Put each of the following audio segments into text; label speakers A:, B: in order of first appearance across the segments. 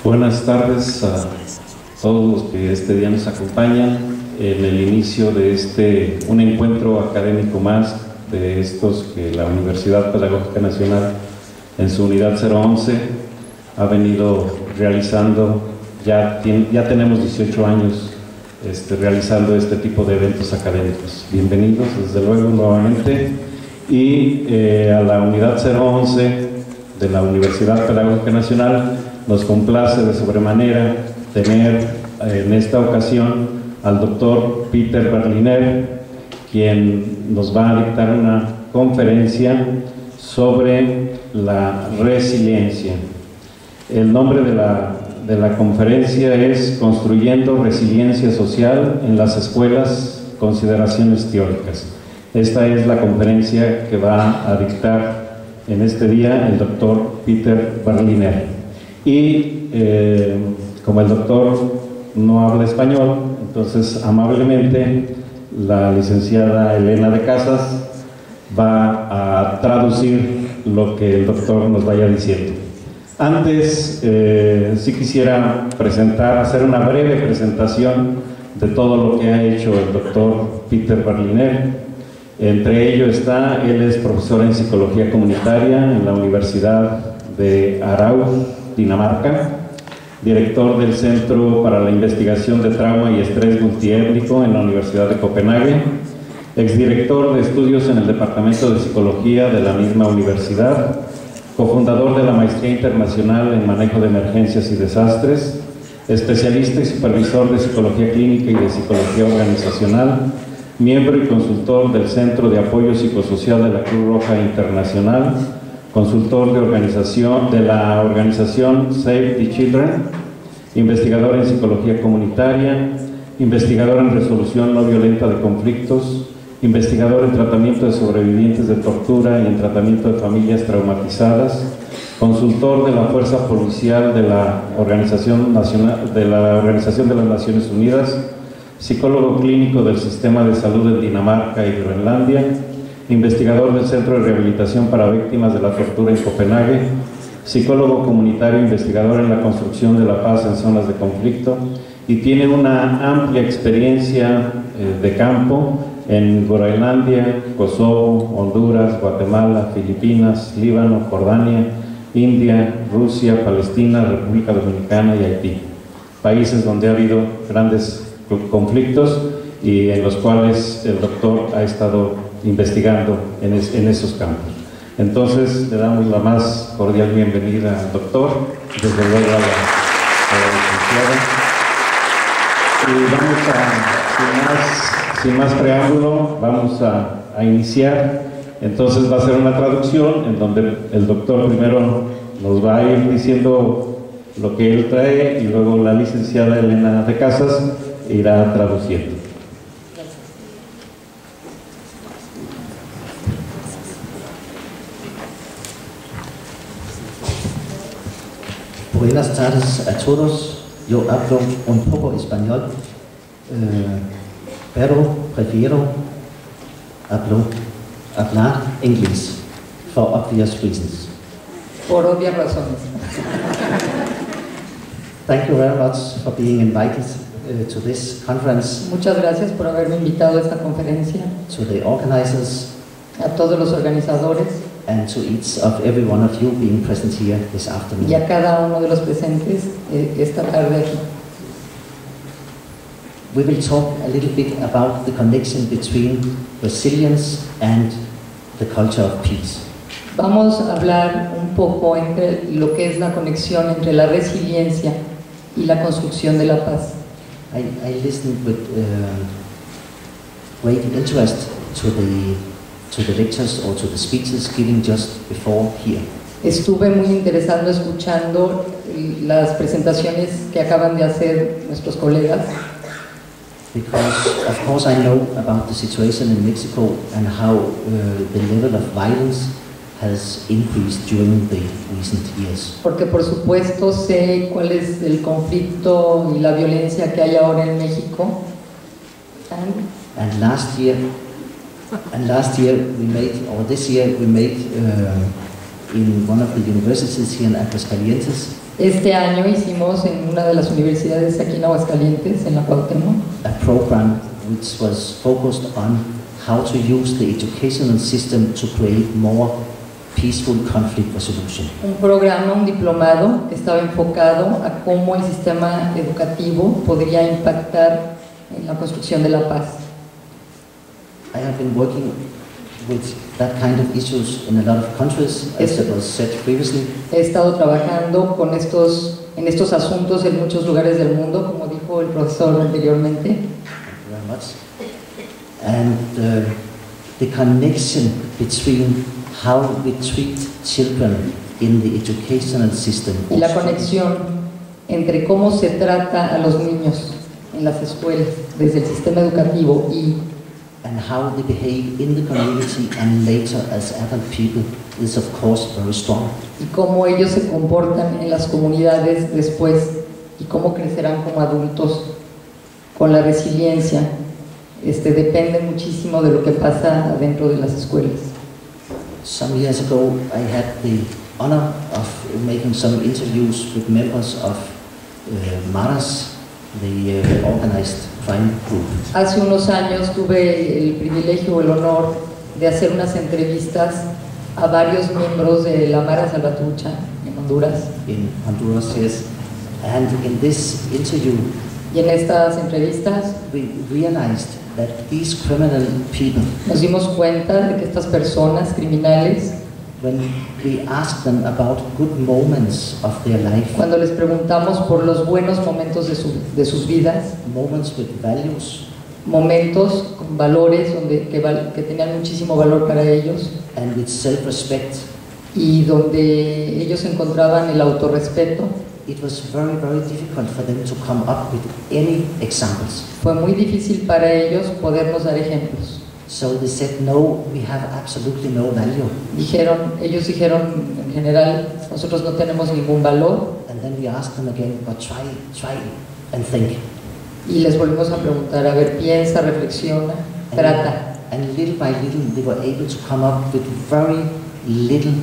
A: Buenas tardes a todos los que este día nos acompañan en el inicio de un encuentro académico más de estos que la Universidad Pedagógica Nacional en su unidad 011 ha venido realizando. Ya tenemos 18 años realizando este tipo de eventos académicos. Bienvenidos desde luego nuevamente, y a la unidad 011 de la Universidad Pedagógica Nacional nos complace de sobremanera tener en esta ocasión al doctor Peter Berliner, quien nos va a dictar una conferencia sobre la resiliencia. El nombre de la conferencia es Construyendo Resiliencia Social en las Escuelas, Consideraciones Teóricas. Esta es la conferencia que va a dictar en este día el doctor Peter Berliner. Y como el doctor no habla español, entonces amablemente la licenciada Elena de Casas va a traducir lo que el doctor nos vaya diciendo. Antes, sí quisiera hacer una breve presentación de todo lo que ha hecho el doctor Peter Berliner. Entre ellos él es profesor en Psicología Comunitaria en la Universidad de Aarhus, Dinamarca, director del Centro para la Investigación de Trauma y Estrés Multiétnico en la Universidad de Copenhague, exdirector de estudios en el Departamento de Psicología de la misma universidad, cofundador de la Maestría Internacional en Manejo de Emergencias y Desastres, especialista y supervisor de Psicología Clínica y de Psicología Organizacional, miembro y consultor del Centro de Apoyo Psicosocial de la Cruz Roja Internacional, consultor de la organización Save the Children, investigador en Psicología Comunitaria, investigador en Resolución No Violenta de Conflictos, investigador en tratamiento de sobrevivientes de tortura y en tratamiento de familias traumatizadas, consultor de la Fuerza Policial de la Organización de las Naciones Unidas, psicólogo clínico del Sistema de Salud en Dinamarca y Groenlandia, investigador del Centro de Rehabilitación para Víctimas de la Tortura en Copenhague, psicólogo comunitario, investigador en la construcción de la paz en zonas de conflicto, y tiene una amplia experiencia de campo en Groenlandia, Kosovo, Honduras, Guatemala, Filipinas, Líbano, Jordania, India, Rusia, Palestina, República Dominicana y Haití. Países donde ha habido grandes conflictos y en los cuales el doctor ha estado investigando en esos campos. Entonces le damos la más cordial bienvenida al doctor, desde luego a la licenciada. Y vamos sin más preámbulo, vamos a iniciar. Entonces va a ser una traducción en donde el doctor primero nos va a ir diciendo lo que él trae y luego la licenciada Elena de Casas irá traduciendo.
B: Buenas tardes a todos. Yo hablo un poco español, pero prefiero hablar inglés, for obvious reasons.
C: Por obvias razones.
B: Thank you very much for being invited to this conference.
C: Muchas gracias por haberme invitado a esta conferencia.
B: To the organizers.
C: A todos los organizadores.
B: And to each of every one of you being present here this afternoon.
C: Y a cada uno de los presentes esta tarde aquí.
B: We will talk a little bit about the connection between resilience and the culture of peace.
C: Vamos a hablar un poco entre lo que es la conexión entre la resiliencia y la construcción de la paz.
B: I listened with great interest to the lectures or to the speeches given just before here.
C: Estuve muy interesado escuchando las presentaciones que acaban de hacer nuestros colegas.
B: Because of course I know about the situation in Mexico and how the level of violence has increased during the recent years.
C: Porque por supuesto sé cuál es el conflicto y la violencia que hay ahora en México.
B: And last year we made, or this year we made in one of the universities here in Aguascalientes,
C: Este año hicimos en una de las universidades aquí en Aguascalientes, en la Cuauhtémoc,
B: a program which was focused on how to use the educational system to create more peaceful conflict resolution.
C: un programa, un diplomado que estaba enfocado a cómo el sistema educativo podría impactar en la construcción de la paz.
B: I have been working with that kind of issues in a lot of countries, as it was said previously.
C: He estado trabajando en estos asuntos en muchos lugares del mundo, como dijo el profesor anteriormente.
B: Thank you very much. And the connection between how we treat children in the educational system.
C: Y la conexión entre cómo se trata a los niños en las escuelas, desde el sistema educativo
B: And how they behave in the community and later as adult people is of course very strong.
C: y cómo ellos se comportan en las comunidades después y cómo crecerán como adultos con la resiliencia, depende muchísimo de lo que pasa dentro de las escuelas.
B: Some years ago I had the honor of making some interviews with members of MARAS, the organized crime group.
C: Hace unos años tuve el privilegio o el honor de hacer unas entrevistas a varios miembros de la Mara Salvatrucha en Honduras.
B: In Honduras, yes. And in this interview,
C: Y en estas entrevistas
B: we realized that these criminal people,
C: nos dimos cuenta de que estas personas criminales,
B: when we asked them about good moments of their life,
C: cuando les preguntamos por los buenos momentos de sus vidas,
B: moments with values,
C: momentos con valores que tenían muchísimo valor para ellos
B: and with self-respect,
C: y donde ellos encontraban el autorrespeto,
B: it was very, very difficult for them to come up with any examples.
C: fue muy difícil para ellos podernos dar ejemplos.
B: So they said, no, we have absolutely no value.
C: Ellos dijeron en general, nosotros no tenemos ningún valor,
B: And then we asked them again, but try and think.
C: y les volvimos a preguntar, a ver, piensa, reflexiona, trata.
B: And little by little, they were able to come up with very little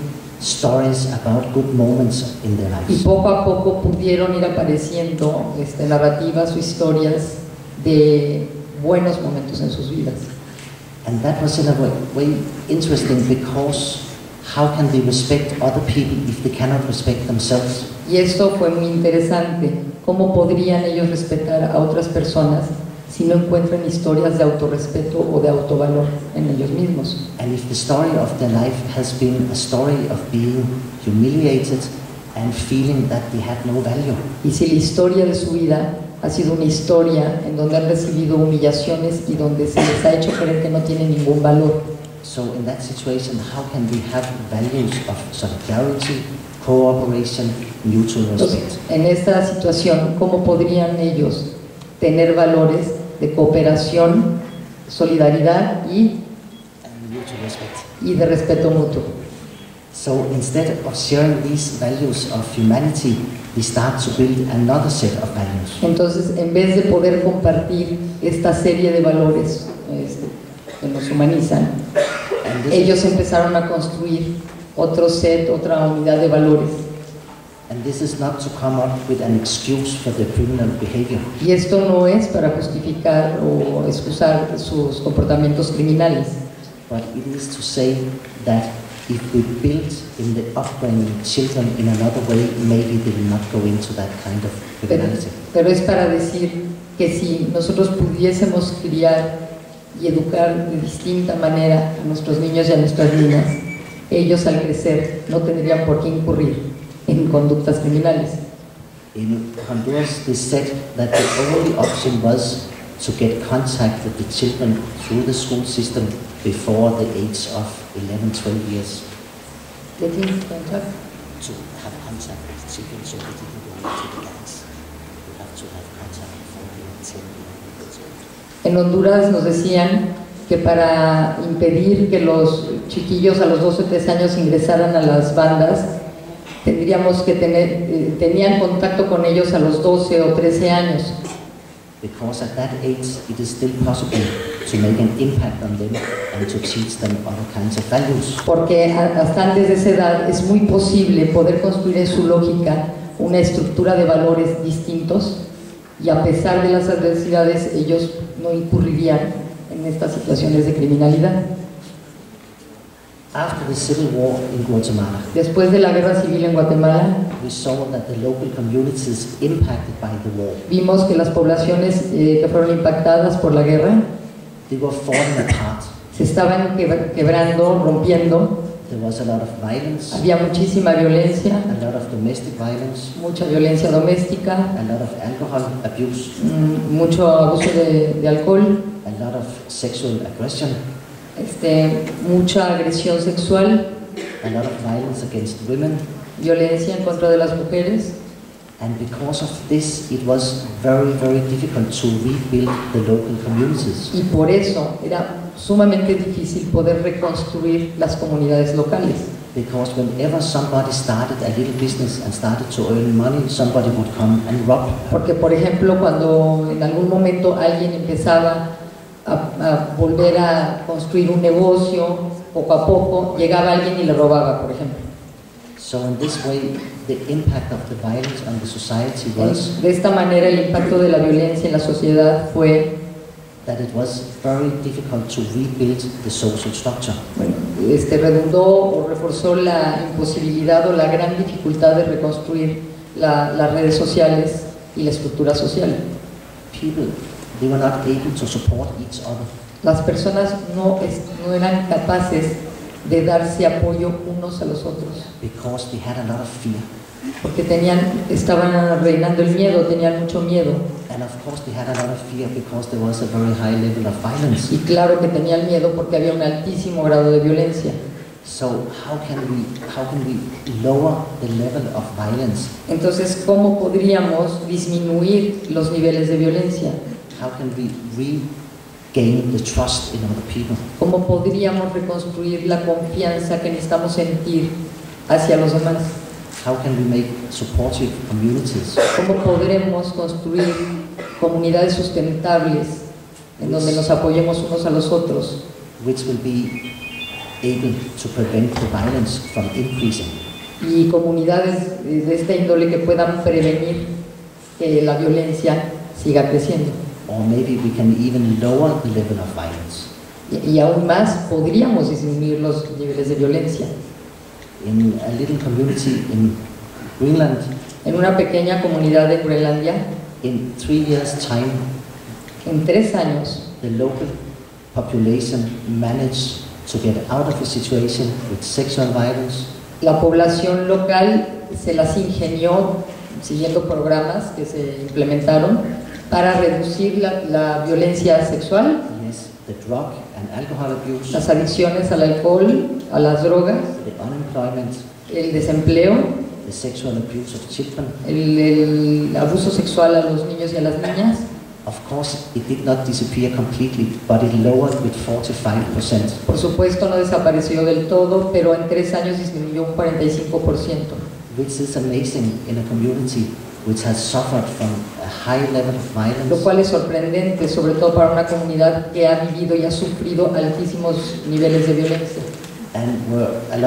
B: stories about good moments in their
C: Y
B: lives.
C: poco a poco pudieron ir apareciendo narrativas o historias de buenos momentos en sus vidas.
B: And that was in a way interesting, because how can they respect other people if they cannot respect themselves?
C: Y esto fue muy interesante. ¿Cómo podrían ellos respetar a otras personas si no encuentran historias de autorrespeto o de autovalor en ellos mismos?
B: And if the story of their life has been a story of being humiliated and feeling that they had no value,
C: Y si la historia de su vida ha sido una historia en donde han recibido humillaciones y donde se les ha hecho creer que no tienen ningún valor,
B: so in that situation, how can we have values of solidarity, cooperation, mutual
C: entonces,
B: respect?
C: en esta situación, ¿cómo podrían ellos tener valores de cooperación, solidaridad
B: And mutual respect.
C: y de respeto mutuo?
B: So instead of sharing these values of humanity, we start to build another set of values.
C: Entonces, en vez de poder compartir esta serie de valores que nos humanizan,
B: And this,
C: ellos empezaron a construir otro set, otra unidad de valores.
B: and this is not to come up with an excuse for their criminal behavior.
C: Y esto no es para justificar o excusar sus comportamientos criminales,
B: But it is to say that if we build in the upbringing children in another way, maybe they will not go into that kind of criminality.
C: pero es para decir que si nosotros pudiésemos criar y educar de distinta manera a nuestros niños y a nuestras niñas, ellos al crecer no tendrían por qué incurrir en conductas criminales.
B: In Honduras, they said that the only option was to get contact with the children through the school system before the age of 11, 12 years. To have contact with children so they didn't go into the gangs. You have to have contact before they were 10 years old.
C: En Honduras nos decían que para impedir que los chiquillos a los 12 o 13 años ingresaran a las bandas, tendríamos que tenían contacto con ellos a los 12 o 13 años.
B: Because at that age, it is still possible to make an impact on them and to teach them other kinds of values.
C: Porque hasta antes de esa edad es muy posible poder construir en su lógica una estructura de valores distintos y a pesar de las adversidades ellos no incurrirían en estas situaciones de criminalidad.
B: After the civil war in Guatemala,
C: Después de la guerra civil en Guatemala,
B: we saw that the local communities impacted by the war,
C: vimos que las poblaciones que fueron impactadas por la guerra
B: they were falling apart.
C: se estaban quebrando, rompiendo.
B: There was a lot of violence,
C: Había muchísima violencia,
B: a lot of domestic violence,
C: mucha violencia doméstica,
B: a lot of alcohol abuse,
C: mucho abuso de alcohol,
B: a lot of sexual aggression,
C: mucha agresión sexual,
B: a lot of violence against women.
C: violencia en contra de las mujeres.
B: And because of this, it was very, very difficult to rebuild the local communities.
C: Y por eso era sumamente difícil poder reconstruir las comunidades locales.
B: Because whenever somebody started a little business and started to earn money, somebody would come and rob her.
C: Porque, por ejemplo, cuando en algún momento alguien empezaba a volver a construir un negocio, poco a poco, llegaba alguien y le robaba, por ejemplo.
B: So in this way, the impact of the violence on the society was
C: De esta manera, el impacto de la violencia en la sociedad fue
B: that it was very difficult to rebuild the social structure.
C: bueno, redundó o reforzó la imposibilidad o la gran dificultad de reconstruir las redes sociales y la estructura social.
B: People, they were not able to support each other.
C: Las personas no eran capaces de darse apoyo unos a los otros,
B: Because they had a lot of fear.
C: porque estaban reinando el miedo, tenían mucho miedo.
B: And of course they had a lot of fear because there was a very high level of violence.
C: Y claro que tenían miedo porque había un altísimo grado de violencia.
B: So how can we lower the level of violence?
C: Entonces, ¿cómo podríamos disminuir los niveles de violencia?
B: How can we regain the trust in other people?
C: ¿Cómo podríamos reconstruir la confianza que necesitamos sentir hacia los demás?
B: How can we make supportive communities?
C: ¿Cómo podremos construir comunidades sustentables en donde nos apoyemos unos a los otros,
B: Which will be able to prevent the violence from increasing?
C: y comunidades de esta índole que puedan prevenir que la violencia siga creciendo?
B: Or maybe we can even lower the level of violence.
C: Y aún más podríamos disminuir los niveles de violencia.
B: In a little community in Greenland,
C: En una pequeña comunidad de Groenlandia,
B: in 3 years' time,
C: en 3 años,
B: the local population managed to get out of a situation with sexual violence,
C: la población local se las ingenió siguiendo programas que se implementaron para reducir la violencia sexual,
B: yes, the drug and alcohol abuse,
C: las adicciones al alcohol, a las drogas,
B: the unemployment,
C: el desempleo,
B: the sexual abuse of children.
C: el abuso sexual a los niños y a las niñas.
B: Of course, it did not disappear completely, but it lowered with 45%.
C: Por supuesto no desapareció del todo, pero en 3 años disminuyó un 45%.
B: Which is amazing in a community which has suffered from a high level of
C: Lo
B: violence
C: cual es sorprendente, sobre todo para una comunidad que ha vivido y ha sufrido altísimos niveles de violencia
B: and where a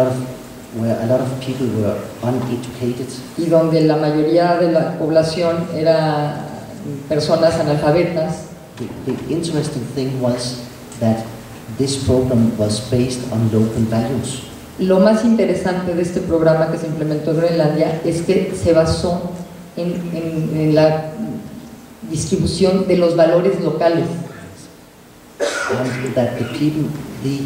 B: lot of people were uneducated.
C: y donde la mayoría de la población era personas analfabetas.
B: The interesting thing was that this program was based on local values.
C: Lo más interesante de este programa que se implementó en Groenlandia es que se basó en la distribución de los valores locales
B: And that the people, they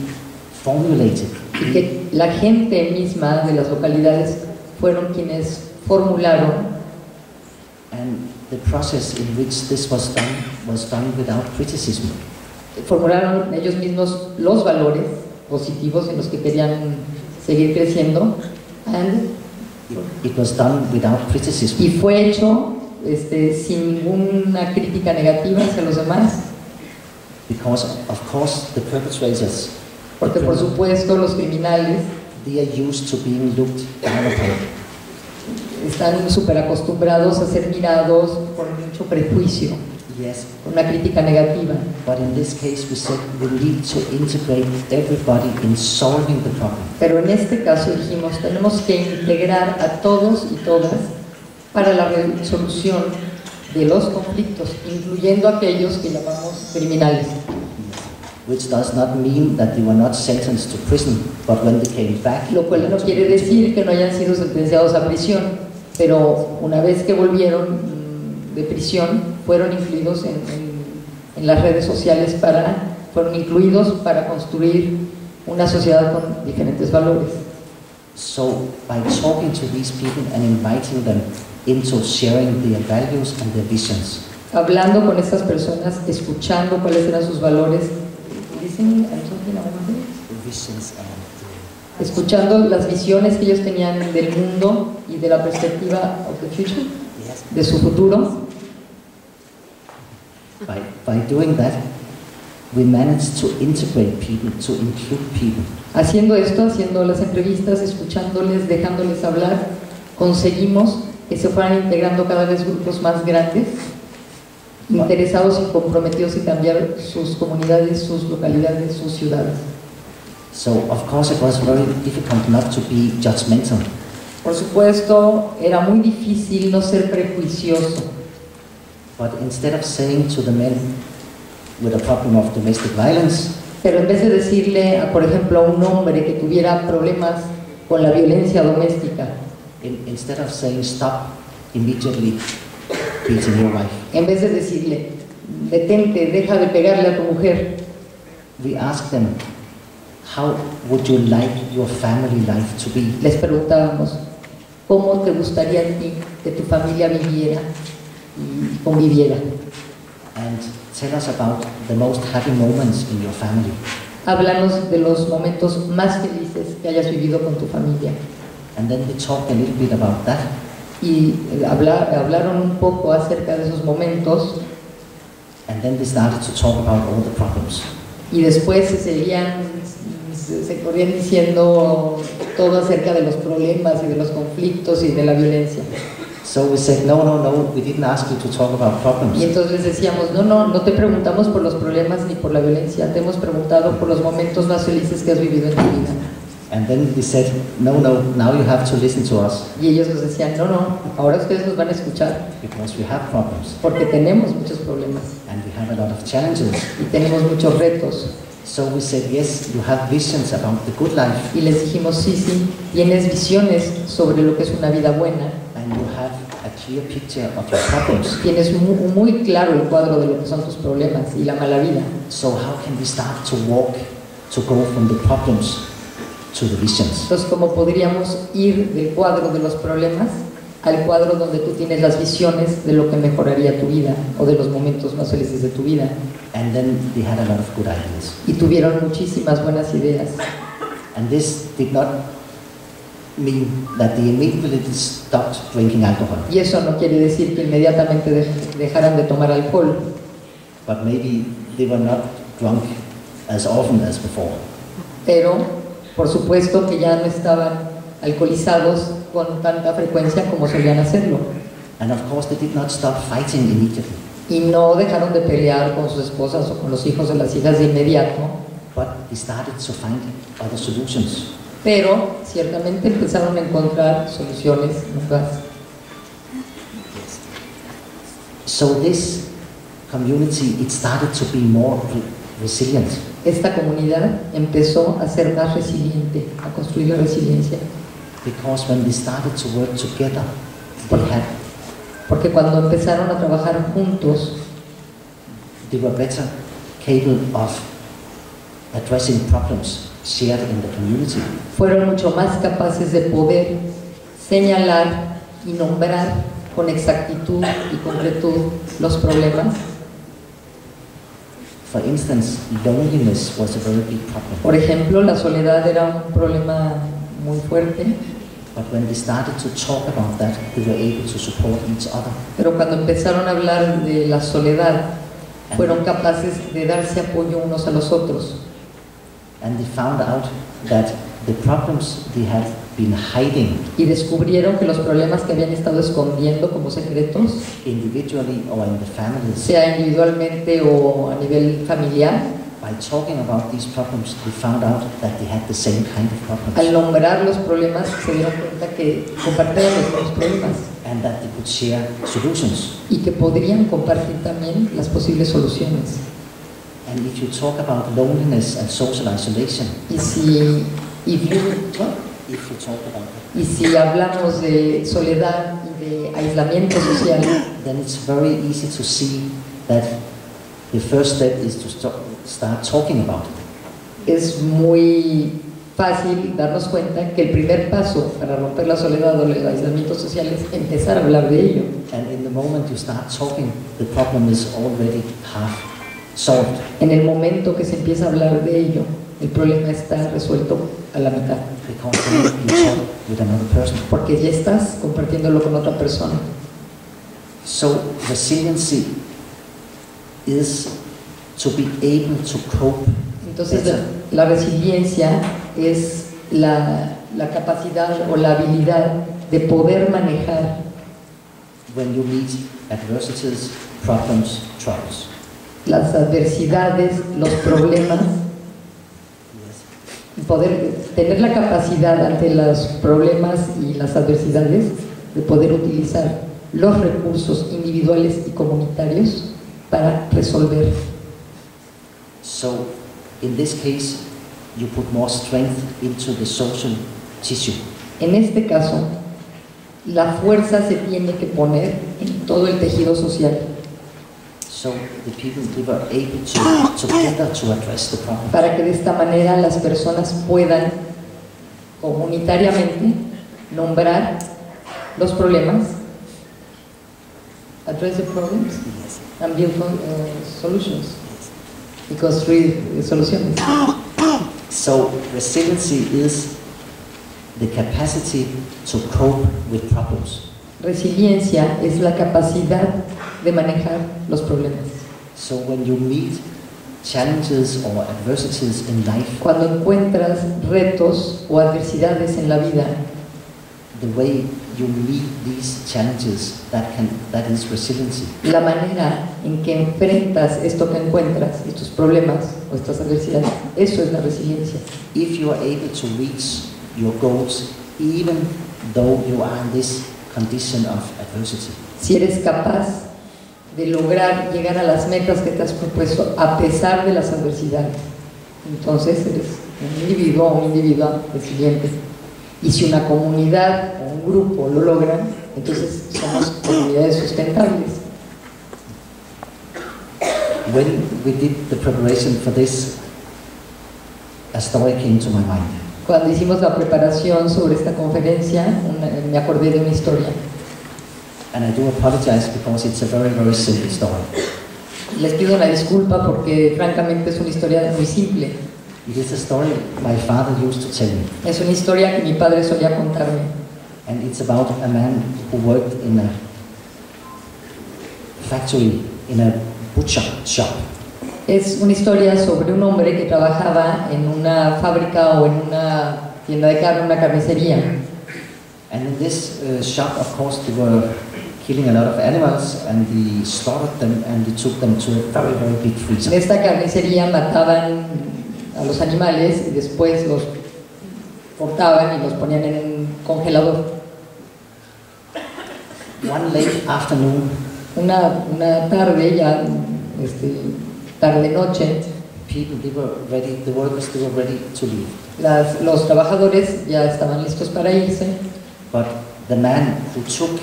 B: formulated,
C: y que la gente misma de las localidades fueron quienes formularon,
B: and the process in which this was done without criticism.
C: formularon ellos mismos los valores positivos en los que querían seguir creciendo
B: It was done without criticism.
C: y fue hecho sin ninguna crítica negativa hacia los demás,
B: Because of course the perpetrators,
C: porque por supuesto los criminales
B: they are used to being looked down upon.
C: están súper acostumbrados a ser mirados con mucho prejuicio,
B: Yes,
C: con una crítica negativa.
B: but in this case we said we need to integrate everybody in solving the problem.
C: Pero en este caso dijimos, tenemos que integrar a todos y todas para la resolución de los conflictos, incluyendo aquellos que llamamos criminales.
B: Which does not mean that they were not sentenced to prison, but when they came back,
C: Lo cual no quiere decir que no hayan sido sentenciados a prisión, pero una vez que volvieron de prisión, fueron incluidos en las redes sociales fueron incluidos para construir una sociedad con diferentes valores.
B: so by talking to these people and inviting them into sharing their values and their visions,
C: Hablando con estas personas, escuchando cuáles eran sus valores,
B: visions and
C: escuchando las visiones que ellos tenían del mundo y de la perspectiva of the future,
B: yes,
C: de su futuro.
B: by doing that, we managed to integrate people, to include people.
C: Haciendo esto, haciendo las entrevistas, escuchándoles, dejándoles hablar, conseguimos que se fueran integrando cada vez grupos más grandes, interesados y comprometidos en cambiar sus comunidades, sus localidades, sus ciudades.
B: So of course it was very difficult not to be judgmental,
C: Por supuesto, era muy difícil no ser prejuicioso,
B: but instead of saying to the men with a problem of domestic violence,
C: pero en vez de decirle, por ejemplo, a un hombre que tuviera problemas con la violencia doméstica,
B: instead of saying stop immediately beating your wife,
C: en vez de decirle, detente, deja de pegarle a tu mujer,
B: we asked them, how would you like your family life to be?
C: les preguntábamos, ¿cómo te gustaría a ti que tu familia viviera y conviviera?
B: And tell us about the most happy moments in your family.
C: Háblanos de los momentos más felices que hayas vivido con tu familia.
B: And then we talked a little bit about that.
C: Y hablaron un poco acerca de esos momentos,
B: And then they started to talk about all the problems.
C: y después se corrían diciendo todo acerca de los problemas y de los conflictos y de la violencia.
B: So we said, no, we didn't ask you to talk about
C: Y
B: problems.
C: entonces les decíamos, no te preguntamos por los problemas ni por la violencia, te hemos preguntado por los momentos más felices que has vivido en tu vida.
B: And then we said, no, now you have to listen to us
C: Y ellos nos decían, ahora ustedes nos van a escuchar
B: because we have problems
C: porque tenemos muchos problemas
B: and we have a lot of challenges.
C: y tenemos muchos retos.
B: So we said, yes, you have visions about the good life
C: Y les dijimos, sí, tienes visiones sobre lo que es una vida buena,
B: and you have a clear picture of your problems.
C: tienes muy claro el cuadro de lo que son tus problemas y la mala vida.
B: So how can we start to walk, to go from the problems to the visions?
C: Entonces, ¿cómo podríamos ir del cuadro de los problemas al cuadro donde tú tienes las visiones de lo que mejoraría tu vida o de los momentos más felices de tu vida?
B: And then they had a lot of good ideas.
C: Y tuvieron muchísimas buenas ideas.
B: And this did not mean that they immediately stopped drinking alcohol,
C: Y eso no quiere decir que inmediatamente dejaran de tomar alcohol,
B: but maybe they were not drunk as often as before.
C: pero por supuesto que ya no estaban alcoholizados con tanta frecuencia como solían hacerlo.
B: And of course they did not stop fighting immediately,
C: Y no dejaron de pelear con sus esposas o con los hijos o las hijas de inmediato,
B: but they started to find other solutions.
C: pero ciertamente empezaron a encontrar soluciones nuevas.
B: So this community, it started to be more resilient.
C: Esta comunidad empezó a ser más resiliente, a construir la resiliencia,
B: Because when they started to work together,
C: porque cuando empezaron a trabajar juntos,
B: they were better capable of addressing problems shared in the community.
C: fueron mucho más capaces de poder señalar y nombrar con exactitud y concretud los problemas.
B: For instance, loneliness was a very big problem.
C: Por ejemplo, la soledad era un problema muy fuerte,
B: But when they started to talk about that, they were able to support each other.
C: pero cuando empezaron a hablar de la soledad, fueron capaces de darse apoyo unos a los otros.
B: And they found out that the problems they had been hiding
C: Y descubrieron que los problemas que habían estado escondiendo como secretos,
B: individually or in the families,
C: sea individualmente o a nivel familiar,
B: by talking about these problems, they found out that they had the same kind of
C: al
B: problems.
C: nombrar los problemas se dieron cuenta que compartían los mismos problemas.
B: and that they could share solutions.
C: y que podrían compartir también las posibles soluciones.
B: And if you talk about loneliness and social isolation,
C: Y si,
B: if you talk about it,
C: y si hablamos de soledad y de aislamiento social,
B: then it's very easy to see that the first step is to start talking about it.
C: es muy fácil darnos cuenta que el primer paso para romper la soledad o el aislamiento social es empezar a hablar de ello.
B: And in the moment you start talking, the problem is already half solved.
C: En el momento que se empieza a hablar de ello, el problema está resuelto a la mitad,
B: Because then you talk with another person.
C: porque ya estás compartiéndolo con otra persona.
B: So resiliency is to be able to cope.
C: Entonces la resiliencia es la capacidad o la habilidad de poder manejar
B: When you meet adversities, problems, troubles.
C: las adversidades, los problemas, poder tener la capacidad ante los problemas y las adversidades de poder utilizar los recursos individuales y comunitarios para resolver.
B: So in this case, you put more strength into the social tissue.
C: En este caso, la fuerza se tiene que poner en todo el tejido social
B: So the people they were able to together to address the problem.
C: para que de esta manera las personas puedan comunitariamente nombrar los problemas, address the problems and build solutions, y construir soluciones.
B: So resiliency is the capacity to cope with problems.
C: Resiliencia es la capacidad de manejar los problemas.
B: So when you meet challenges or adversities in life,
C: Cuando encuentras retos o adversidades en la vida,
B: the way you meet these challenges, that is resiliency.
C: la manera en que enfrentas esto que encuentras, estos problemas o estas adversidades, eso es la resiliencia.
B: If you are able to reach your goals, even though you are in this condition of adversity.
C: Si eres capaz de lograr llegar a las metas que te has propuesto a pesar de las adversidades, entonces eres un individuo o un individua resiliente. Y si una comunidad o un grupo lo logran, entonces somos comunidades sustentables.
B: When we did the preparation for this, a story came to my mind.
C: Cuando hicimos la preparación sobre esta conferencia, me acordé de una historia.
B: And I do apologize because it's a very, very simple story.
C: Les pido una disculpa porque francamente es una historia muy simple.
B: It is a story my father used to tell me.
C: Es una historia que mi padre solía contarme.
B: And it's about a man who worked in a factory, in a butcher shop.
C: Es una historia sobre un hombre que trabajaba en una fábrica o en una tienda de carne, una carnicería.
B: And in this shop, of course, they were killing a lot of animals, and they slaughtered them and they took them to a very, very big
C: En
B: freezer.
C: esta carnicería mataban a los animales y después los cortaban y los ponían en un congelador.
B: One late afternoon,
C: Una tarde, ya tarde-noche,
B: people, they were ready, the workers, they were ready to leave.
C: los trabajadores ya estaban listos para irse,
B: But the man who took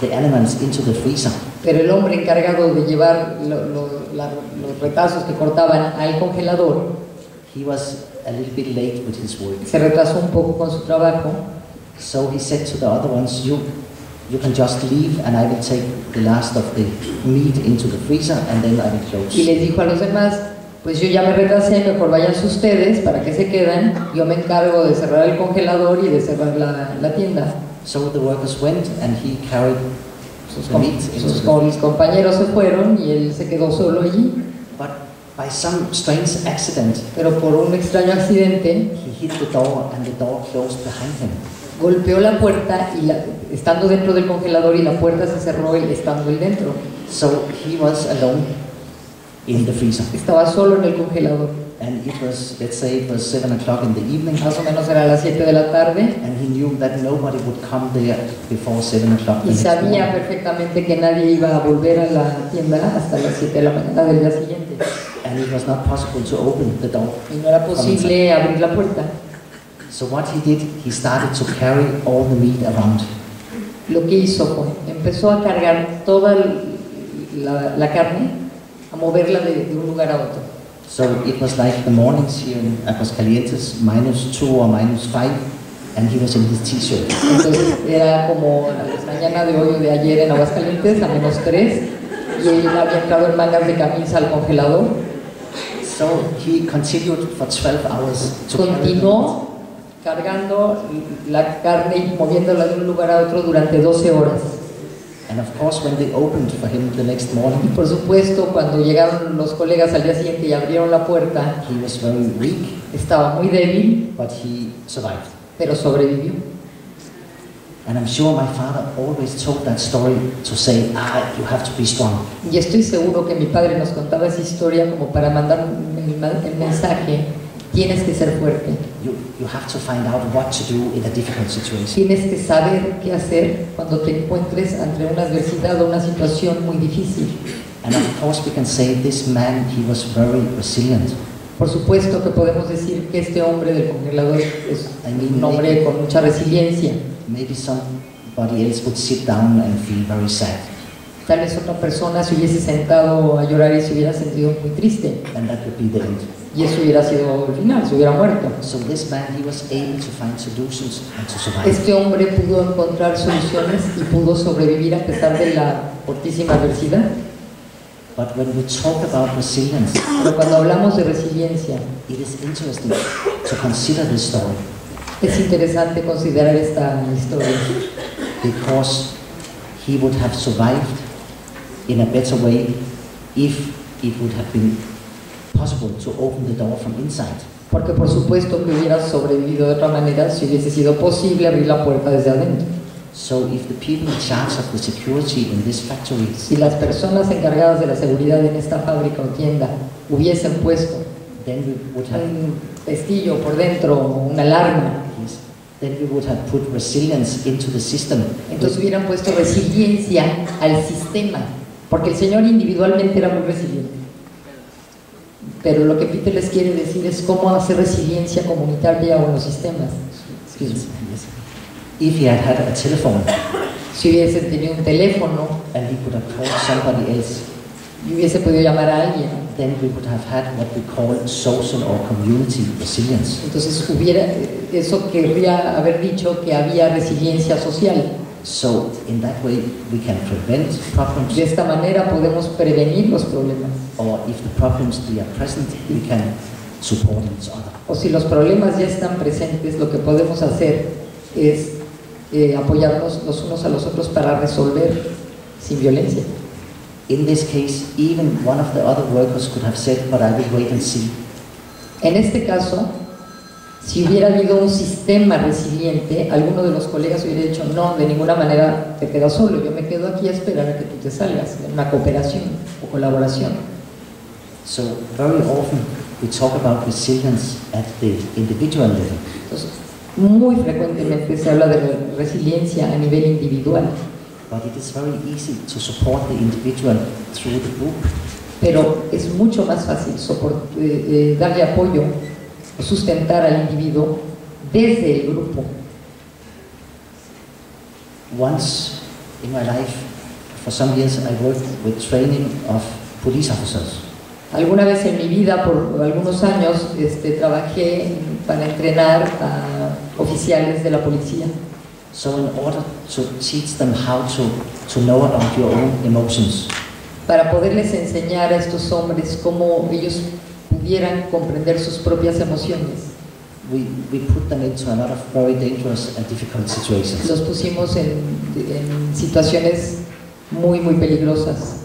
B: the animals into the freezer,
C: pero el hombre encargado de llevar los retazos que cortaban al congelador
B: he was a little bit late with his work.
C: se retrasó un poco con su trabajo.
B: So he said to the other ones, you can just leave and I will take the last of the meat into the freezer and then I will close.
C: Y les dijo a los demás, pues yo ya me retrasé, mejor váyanse ustedes, ¿para qué se quedan? Yo me encargo de cerrar el congelador y de cerrar la tienda.
B: So the workers went and he carried the meat into
C: Sus
B: the
C: compañeros se fueron y él se quedó solo allí,
B: But by some strange accident,
C: pero por un extraño accidente
B: he hit the door and the door closed behind him.
C: golpeó la puerta y estando dentro del congelador y la puerta se cerró él estando él dentro.
B: So he was alone in the freezer.
C: Estaba solo en el congelador.
B: And it was, let's say it was 7 o'clock in the evening.
C: Más o menos era las 7 de la tarde.
B: And he knew that nobody would come there before 7 o'clock the
C: Y
B: next
C: sabía
B: morning.
C: perfectamente que nadie iba a volver a la tienda hasta las 7 de la mañana del día siguiente.
B: And it was not possible to open the door.
C: Y no era posible abrir la puerta.
B: So what he did, he started to carry all the meat around.
C: Lo que hizo fue, empezó a cargar toda la carne, a moverla de un lugar a otro.
B: So it was like the mornings here in Aguascalientes, -2 or -5, and he was in his t-shirt.
C: Entonces era como la mañana de hoy o de ayer en Aguascalientes, a -3, y él había entrado en mangas de camisa al congelador.
B: So he continued for 12 hours to carry the meat.
C: Continuó cargando la carne y moviéndola de un lugar a otro durante 12 horas.
B: And of course, when they opened for him the next
C: Y
B: morning,
C: por supuesto, cuando llegaron los colegas al día siguiente y abrieron la puerta,
B: he was very weak,
C: estaba muy débil,
B: but he survived.
C: pero sobrevivió.
B: And I'm sure my father always told that story to say, you have to be strong.
C: Y estoy seguro que mi padre nos contaba esa historia como para mandar el mensaje: tienes que ser fuerte,
B: You have to find out what to do in a difficult situation.
C: tienes que saber qué hacer cuando te encuentres ante una adversidad o una situación muy difícil.
B: And of course, we can say this man, he was very resilient.
C: Por supuesto que podemos decir que este hombre del congelador es un hombre con mucha resiliencia.
B: Maybe somebody else would sit down and feel very sad.
C: Tal vez otra persona se hubiese sentado a llorar y se hubiera sentido muy triste,
B: And that would be the end.
C: y eso hubiera sido el final, se hubiera muerto.
B: So this man, he was able to find solutions and to survive.
C: Este hombre pudo encontrar soluciones y pudo sobrevivir a pesar de la fortísima adversidad.
B: But when we talk about resilience,
C: Pero cuando hablamos de resiliencia,
B: it is interesting to consider this story
C: es interesante considerar esta historia,
B: because he would have survived in a better way if it would have been possible to open the door from inside.
C: porque por supuesto que hubiera sobrevivido de otra manera si hubiese sido posible abrir la puerta desde adentro.
B: So if the people in charge of the security in this factory,
C: Si las personas encargadas de la seguridad en esta fábrica o tienda hubiesen puesto
B: then we would have
C: un pestillo por dentro, una alarma,
B: yes, then we would have put resilience into the system.
C: entonces hubieran puesto resiliencia al sistema, porque el señor individualmente era muy resiliente. Pero lo que Peter les quiere decir es cómo hacer resiliencia comunitaria o en los sistemas. Excuse me.
B: Yes. If he had had a telephone
C: Si hubiese tenido un teléfono
B: and he could have called somebody else,
C: y hubiese podido llamar a alguien,
B: then we would have had what we call social or community resilience.
C: entonces eso querría haber dicho que había resiliencia social.
B: So in that way we can prevent problems,
C: De esta manera podemos prevenir los problemas.
B: or if the problems they are present, we can support each other.
C: O si los problemas ya están presentes, lo que podemos hacer es apoyarnos los unos a los otros para resolver sin violencia.
B: In this case, even one of the other workers could have said, but I will wait and see.
C: En este caso, si hubiera habido un sistema resiliente, alguno de los colegas hubiera dicho: no, de ninguna manera te quedas solo, yo me quedo aquí a esperar a que tú te salgas, en una cooperación o colaboración.
B: So very often we talk about resilience at the individual level,
C: Entonces, muy frecuentemente se habla de resiliencia a nivel individual,
B: but it is very easy to support the individual through the group.
C: pero es mucho más fácil darle apoyo o sustentar al individuo desde el grupo.
B: Once in my life, for some years, I worked with training of police officers.
C: Alguna vez en mi vida, por algunos años, trabajé para entrenar a oficiales de la policía.
B: So in order to teach them how to know about your own emotions,
C: Para poderles enseñar a estos hombres cómo ellos pudieran comprender sus propias emociones.
B: we put them into a lot of very dangerous and difficult situations.
C: Los pusimos en situaciones muy, muy peligrosas.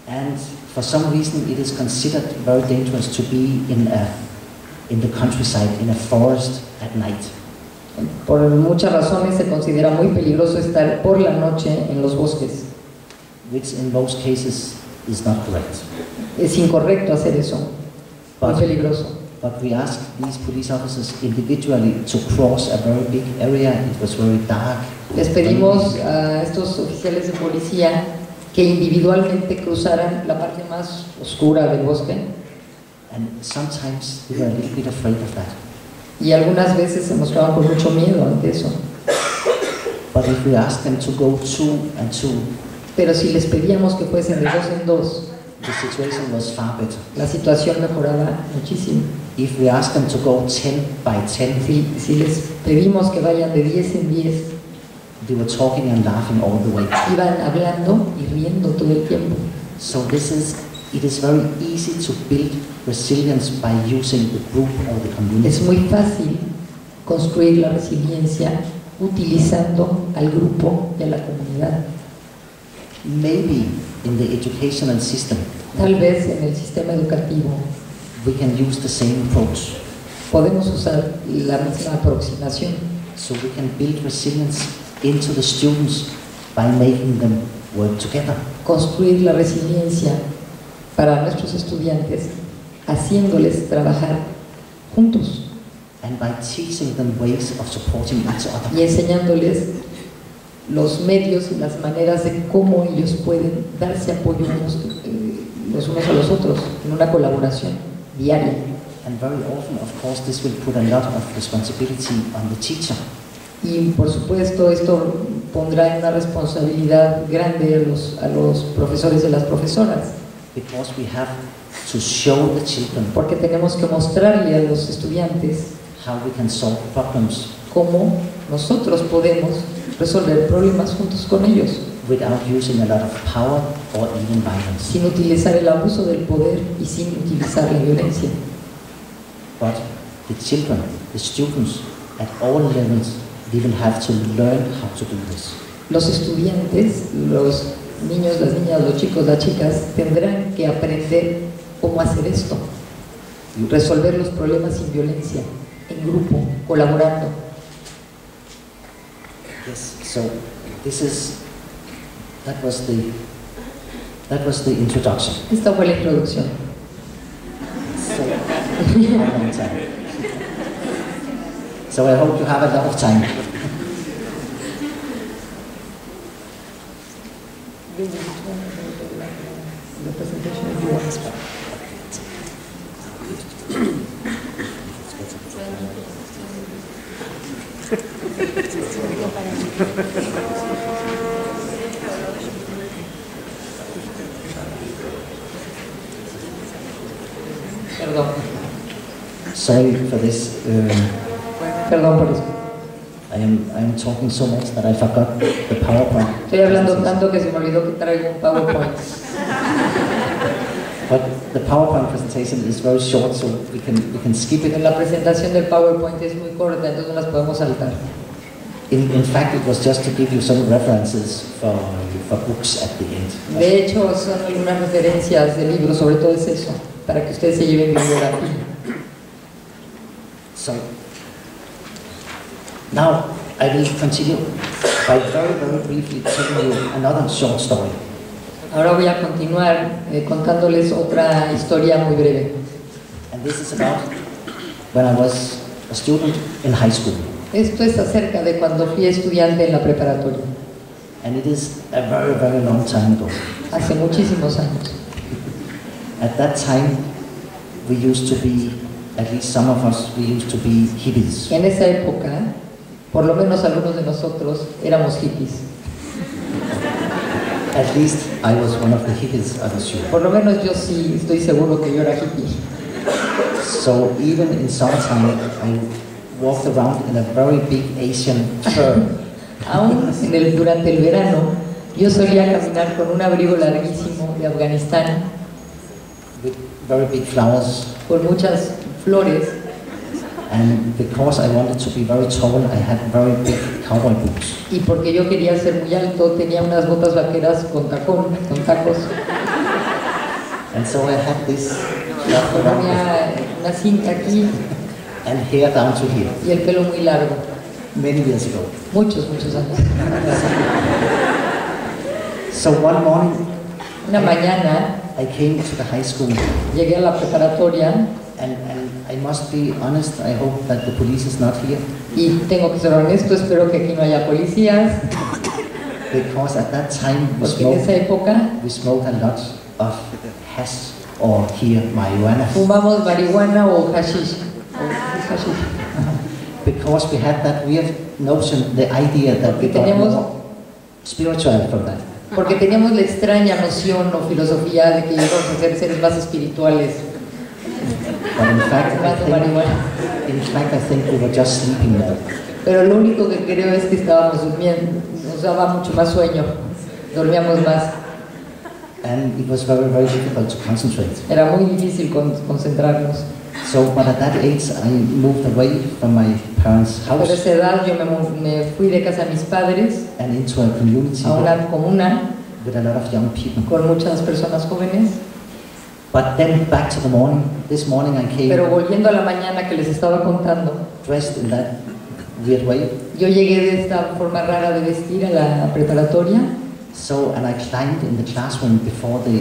B: And for some reason, it is considered very dangerous to be in the countryside, in a forest at night.
C: Por muchas razones se considera muy peligroso estar por la noche en los bosques.
B: Which in most cases is not correct.
C: Es incorrecto hacer eso. muy peligroso.
B: But we asked these police officers individually to cross a very big area. It was very dark.
C: Les pedimos a estos oficiales de policía que individualmente cruzaran la parte más oscura del bosque.
B: And sometimes we were a little bit afraid of that.
C: Y algunas veces se mostraban con mucho miedo ante eso.
B: But if we asked them to go 2 and 2,
C: Pero si les pedíamos que fuesen de 2 en 2,
B: the situation was far better.
C: la situación mejoraba muchísimo.
B: If we asked them to go 10 by 10,
C: Si les pedimos que vayan de 10 en 10,
B: they were talking and laughing all the way.
C: iban hablando y riendo todo el tiempo.
B: So it is very easy to build resilience by using the group or the community.
C: Es muy fácil construir la resiliencia utilizando al grupo y a la comunidad.
B: Maybe in the educational system,
C: Tal vez en el sistema educativo
B: we can use the same approach.
C: podemos usar la misma aproximación.
B: So we can build resilience into the students by making them work together.
C: Construir la resiliencia para nuestros estudiantes haciéndoles trabajar juntos
B: And by teaching them ways of supporting each other.
C: y enseñándoles los medios y las maneras de cómo ellos pueden darse apoyo los unos a los otros en una colaboración diaria.
B: And very often, of course, this will put a lot of responsibility on the teacher.
C: Y por supuesto esto pondrá en una responsabilidad grande a los profesores y a las profesoras,
B: Because we have to show the children
C: porque tenemos que mostrarle a los estudiantes
B: how we can solve problems
C: cómo nosotros podemos resolver problemas juntos con ellos,
B: without using a lot of power or even violence.
C: sin utilizar el abuso del poder y sin utilizar la violencia.
B: But the children, the students, at all levels, they will have to learn how to do this.
C: Los estudiantes, los niños, las niñas, los chicos, las chicas tendrán que aprender cómo hacer esto, resolver los problemas sin violencia, en grupo, colaborando.
B: Yes. So that was the introduction.
C: Esta fue la introducción.
B: So, a long time. So I hope you have a lot of time.
C: Perdón.
B: Sorry for this.
C: Perdón por eso.
B: I am talking so much that I forgot the PowerPoint.
C: Estoy hablando tanto que se me olvidó que traigo un PowerPoint.
B: But the PowerPoint presentation is very short, so we can skip it.
C: La presentación del PowerPoint es muy corta, entonces no las podemos saltar.
B: In fact, it was just to give you some references for books at the end.
C: De hecho, son algunas referencias de libros, sobre todo es eso, para que ustedes se lleven bibliografía.
B: So now I will continue by very, very briefly telling you another short story.
C: Ahora voy a continuar contándoles otra historia muy breve.
B: And this is about when I was a student in high school.
C: Esto es acerca de cuando fui estudiante en la preparatoria,
B: And it is a very, very long time ago.
C: hace muchísimos años.
B: At that time, we used to be, at least some of us, we used to be hippies.
C: En esa época, por lo menos algunos de nosotros éramos hippies.
B: At least I was one of the hippies, I was sure.
C: Por lo menos yo sí estoy seguro que yo era hippie.
B: So even in summertime, I walked around in a very big Asian fur.
C: Aún durante el verano, yo solía caminar con un abrigo larguísimo de Afganistán,
B: With very big flowers.
C: con muchas flores,
B: And because I wanted to be very tall, I had very big cowboy boots.
C: y porque yo quería ser muy alto, tenía unas botas vaqueras con tacón, con tacos.
B: And so I had this wrapped around
C: Tenía una cinta aquí
B: and hair down to here,
C: y el pelo muy largo,
B: many years ago.
C: muchos años.
B: So one morning,
C: Una mañana
B: I came to the high school
C: llegué a la preparatoria
B: And I must be honest, I hope that the police is not here.
C: Y tengo que ser honesto, espero que aquí no haya policías,
B: Because at that time
C: porque en esa época
B: we smoked a lot of hash or here marijuana.
C: fumamos marihuana o hashish.
B: Because we had that weird notion, the idea that we got more spiritual from that.
C: Porque teníamos la extraña noción o filosofía de que íbamos a ser seres más espirituales.
B: But in fact,
C: Fumando marihuana.
B: I think we were just sleeping more.
C: Pero lo único que creo es que estábamos durmiendo, nos daba mucho más sueño, dormíamos más.
B: And it was very, very difficult to concentrate.
C: Era muy difícil concentrarnos.
B: So, but at that age, I moved away from my parents'
C: Por
B: house
C: esa edad yo me fui de casa de mis padres
B: and into a community
C: a una comuna
B: with a lot of young people.
C: con muchas personas jóvenes.
B: But then back to the morning. This morning I came
C: Pero volviendo a la mañana que les estaba contando,
B: dressed in that weird way.
C: yo llegué de esta forma rara de vestir a la preparatoria
B: So, and I climbed in the classroom before the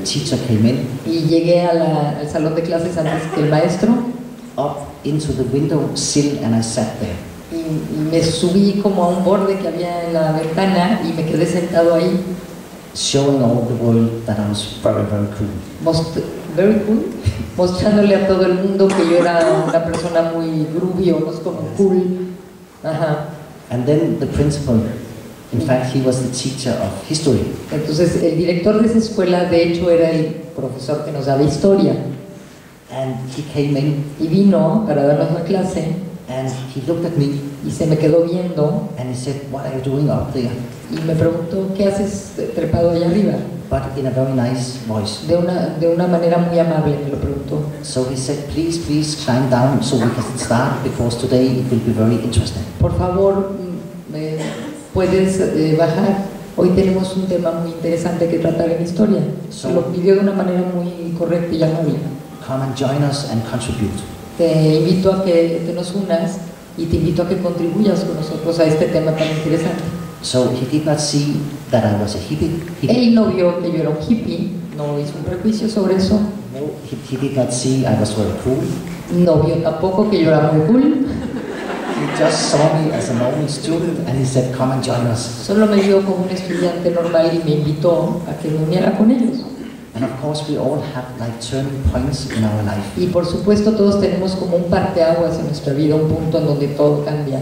B: teacher came in,
C: y llegué al salón de clases antes que el maestro
B: up into the window sill, and I sat there.
C: y me subí como a un borde que había en la ventana y me quedé sentado ahí,
B: Showing all the world that I was very, very cool.
C: very cool, mostrándole a todo el mundo que yo era una persona muy groovy o no sé, como cool. Ajá.
B: And then the principal, in fact, he was the teacher of history.
C: Entonces el director de esa escuela de hecho era el profesor que nos daba historia
B: And he came in
C: y vino para darnos una clase
B: and he looked at me
C: y se me quedó viendo
B: and he said, "What are you doing up there?"
C: y me preguntó, ¿qué haces trepado allá arriba?
B: But in a very nice voice.
C: De una manera muy amable me lo preguntó.
B: So he said, please climb down so we can start, because today it will be very interesting.
C: Por favor, puedes bajar. Hoy tenemos un tema muy interesante que tratar en historia. Lo pidió de una manera muy correcta y amable.
B: Come and join us and contribute.
C: Te invito a que te nos unas y te invito a que contribuyas con nosotros a este tema tan interesante.
B: So he did not see that I was a hippie.
C: Él no vio que yo era un hippie, no hizo un prejuicio sobre eso.
B: No, he did not see I was very cool.
C: No vio tampoco que yo era muy cool.
B: He just saw me as a normal student and he said, come and join us.
C: Solo me vio como un estudiante normal y me invitó a que me uniera con ellos.
B: And of course we all have like turning points in our life.
C: Y por supuesto todos tenemos como un parteaguas en nuestra vida, un punto en donde todo cambia.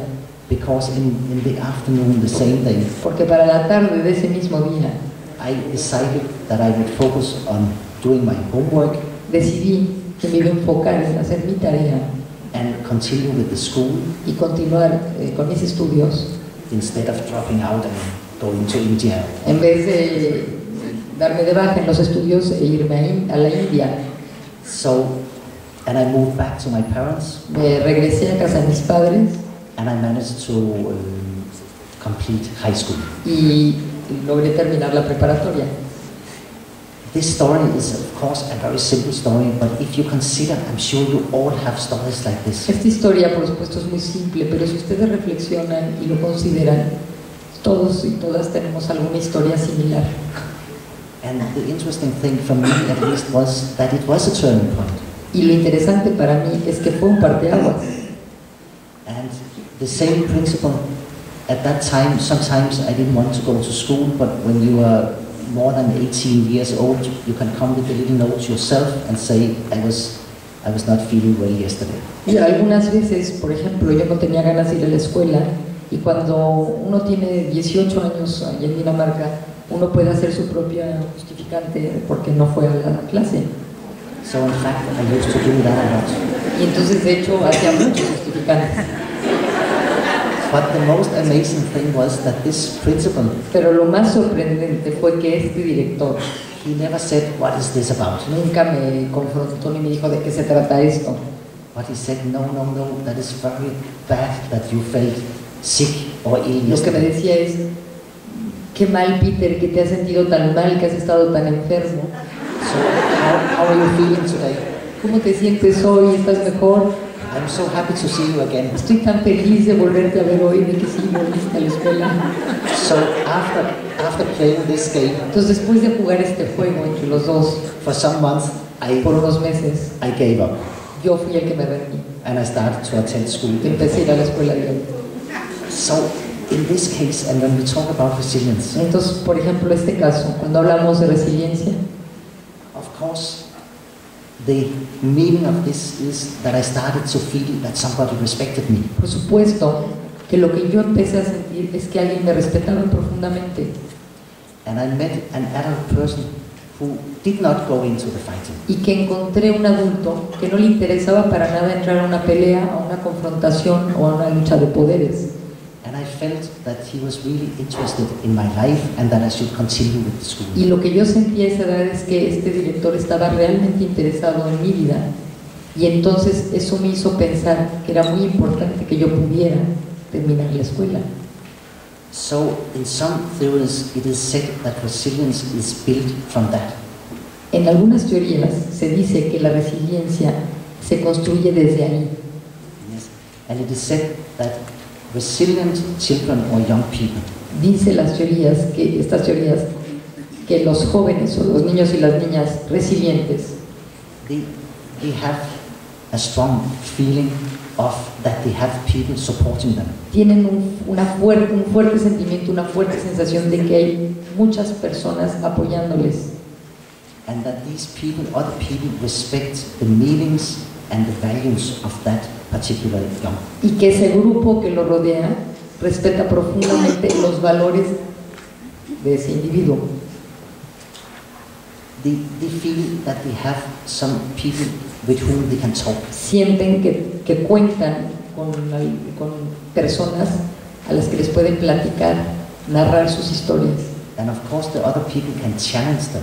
B: Because in the afternoon, the same day,
C: Porque para la tarde de ese mismo día
B: I decided that I would focus on doing my homework
C: decidí que me iba a enfocar en hacer mi tarea
B: and continue with the school
C: y continuar con mis estudios
B: instead of dropping out and going to India.
C: en vez de darme de baja en los estudios e irme a la India.
B: So, and I moved back to my parents
C: Me regresé a casa de mis padres
B: and I managed to complete high school.
C: y logré terminar la preparatoria.
B: This story is of course a very simple story, but if you consider, I'm sure you all have stories like this.
C: Esta historia, por supuesto, es muy simple, pero si ustedes reflexionan y lo consideran, todos y todas tenemos alguna historia similar.
B: And the interesting thing for me at least was that it was a turning point.
C: Y lo interesante para mí es que fue un parteaguas.
B: And the same principle at that time, sometimes I didn't want to go to school, but when you are more than 18 years old, you can come with a little note yourself and say, I was not feeling well yesterday.
C: Y algunas veces, por ejemplo, yo no tenía ganas de ir a la escuela y cuando uno tiene 18 años allá en Dinamarca, uno puede hacer su propia justificante porque no fue a la clase.
B: So in fact, I used to do that a lot.
C: Y entonces, de hecho, hacía muchos justificantes.
B: But the most amazing thing was that this principal,
C: Pero lo más sorprendente fue que este director
B: he never said, what is this about?
C: nunca me confrontó ni me dijo de qué se trata esto.
B: But he said, no, that is very bad that you felt sick or ill
C: Lo que me
B: yesterday.
C: decía es, qué mal, Peter, que te has sentido tan mal, que has estado tan enfermo.
B: So how are you feeling today?
C: ¿Cómo te sientes hoy? ¿Estás mejor?
B: I'm so happy to see you again.
C: Estoy tan feliz de volverte a ver hoy, de que sí volviste a la escuela.
B: So after playing this game
C: Entonces, después de jugar este juego entre los dos,
B: for some months,
C: por unos meses,
B: I gave up
C: yo fui el que me rendí
B: and I started to attend school.
C: y empecé a ir a la escuela diaria.
B: So in this case, and when we talk about resilience,
C: Entonces, por ejemplo, este caso, cuando hablamos de resiliencia,
B: of course, the meaning of this is that I started to feel that somebody respected me.
C: por supuesto que lo que yo empecé a sentir es que alguien me respetaba profundamente
B: And I met an adult person who did not go into the fighting.
C: y que encontré un adulto que no le interesaba para nada entrar a una pelea, a una confrontación o a una lucha de poderes.
B: And I felt that he was really interested in my life and that I should continue with the school.
C: Y lo que yo sentí a esa edad es que este director estaba realmente interesado en mi vida y entonces eso me hizo pensar que era muy importante que yo pudiera terminar la escuela.
B: So in some theories it is said that resilience is built from that.
C: En algunas teorías se dice que la resiliencia se construye desde ahí.
B: Yes. And it is said that resilient children or young people,
C: Dice estas teorías, que los jóvenes o los niños y las niñas resilientes
B: they have a strong feeling of that they have people supporting them.
C: tienen un fuerte sentimiento, una fuerte sensación de que hay muchas personas apoyándoles
B: And that these people, other people, respect the meanings and the values of that particular young.
C: y que ese grupo que lo rodea respeta profundamente los valores de ese individuo.
B: They feel that they have some people with whom they can talk.
C: Sienten que cuentan con personas a las que les pueden platicar, narrar sus historias.
B: And of course the other people can challenge them,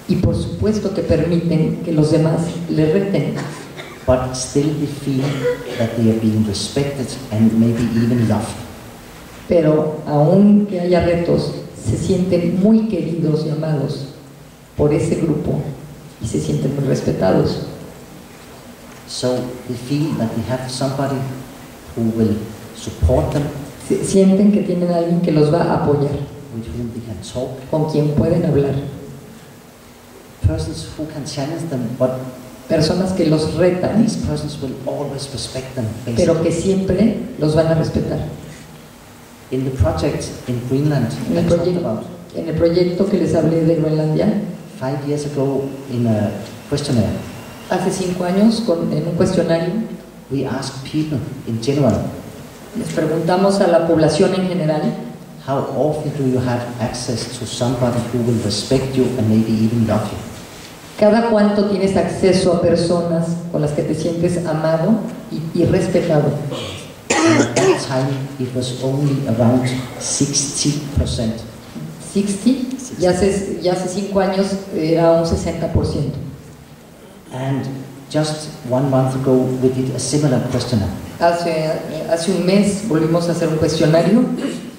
C: Y por supuesto que permiten que los demás les reten,
B: but still they feel that they are being respected and maybe even loved.
C: pero aun que haya retos, se sienten muy queridos y amados por ese grupo y se sienten muy respetados.
B: So they feel that they have somebody who will support them,
C: Sienten que tienen a alguien que los va a apoyar,
B: with whom they can talk,
C: con quien pueden hablar,
B: persons who can challenge them, but
C: personas que los retan,
B: these persons will always respect them.
C: pero
B: Basically.
C: que siempre los van a respetar.
B: In the project in Greenland,
C: En
B: I
C: el,
B: talked
C: proyecto,
B: about
C: en el proyecto que les hablé de Groenlandia,
B: 5 years ago in a questionnaire,
C: hace 5 años, en un cuestionario,
B: we asked people in general,
C: les preguntamos a la población en general,
B: how often do you have access to somebody who will respect you and maybe even love you?
C: ¿cada cuánto tienes acceso a personas con las que te sientes amado y respetado?
B: And at that time, it was only around 60%.
C: 60, ya hace 5 años era un 60%.
B: And just 1 month ago, we did a similar questionnaire.
C: Hace un mes volvimos a hacer un cuestionario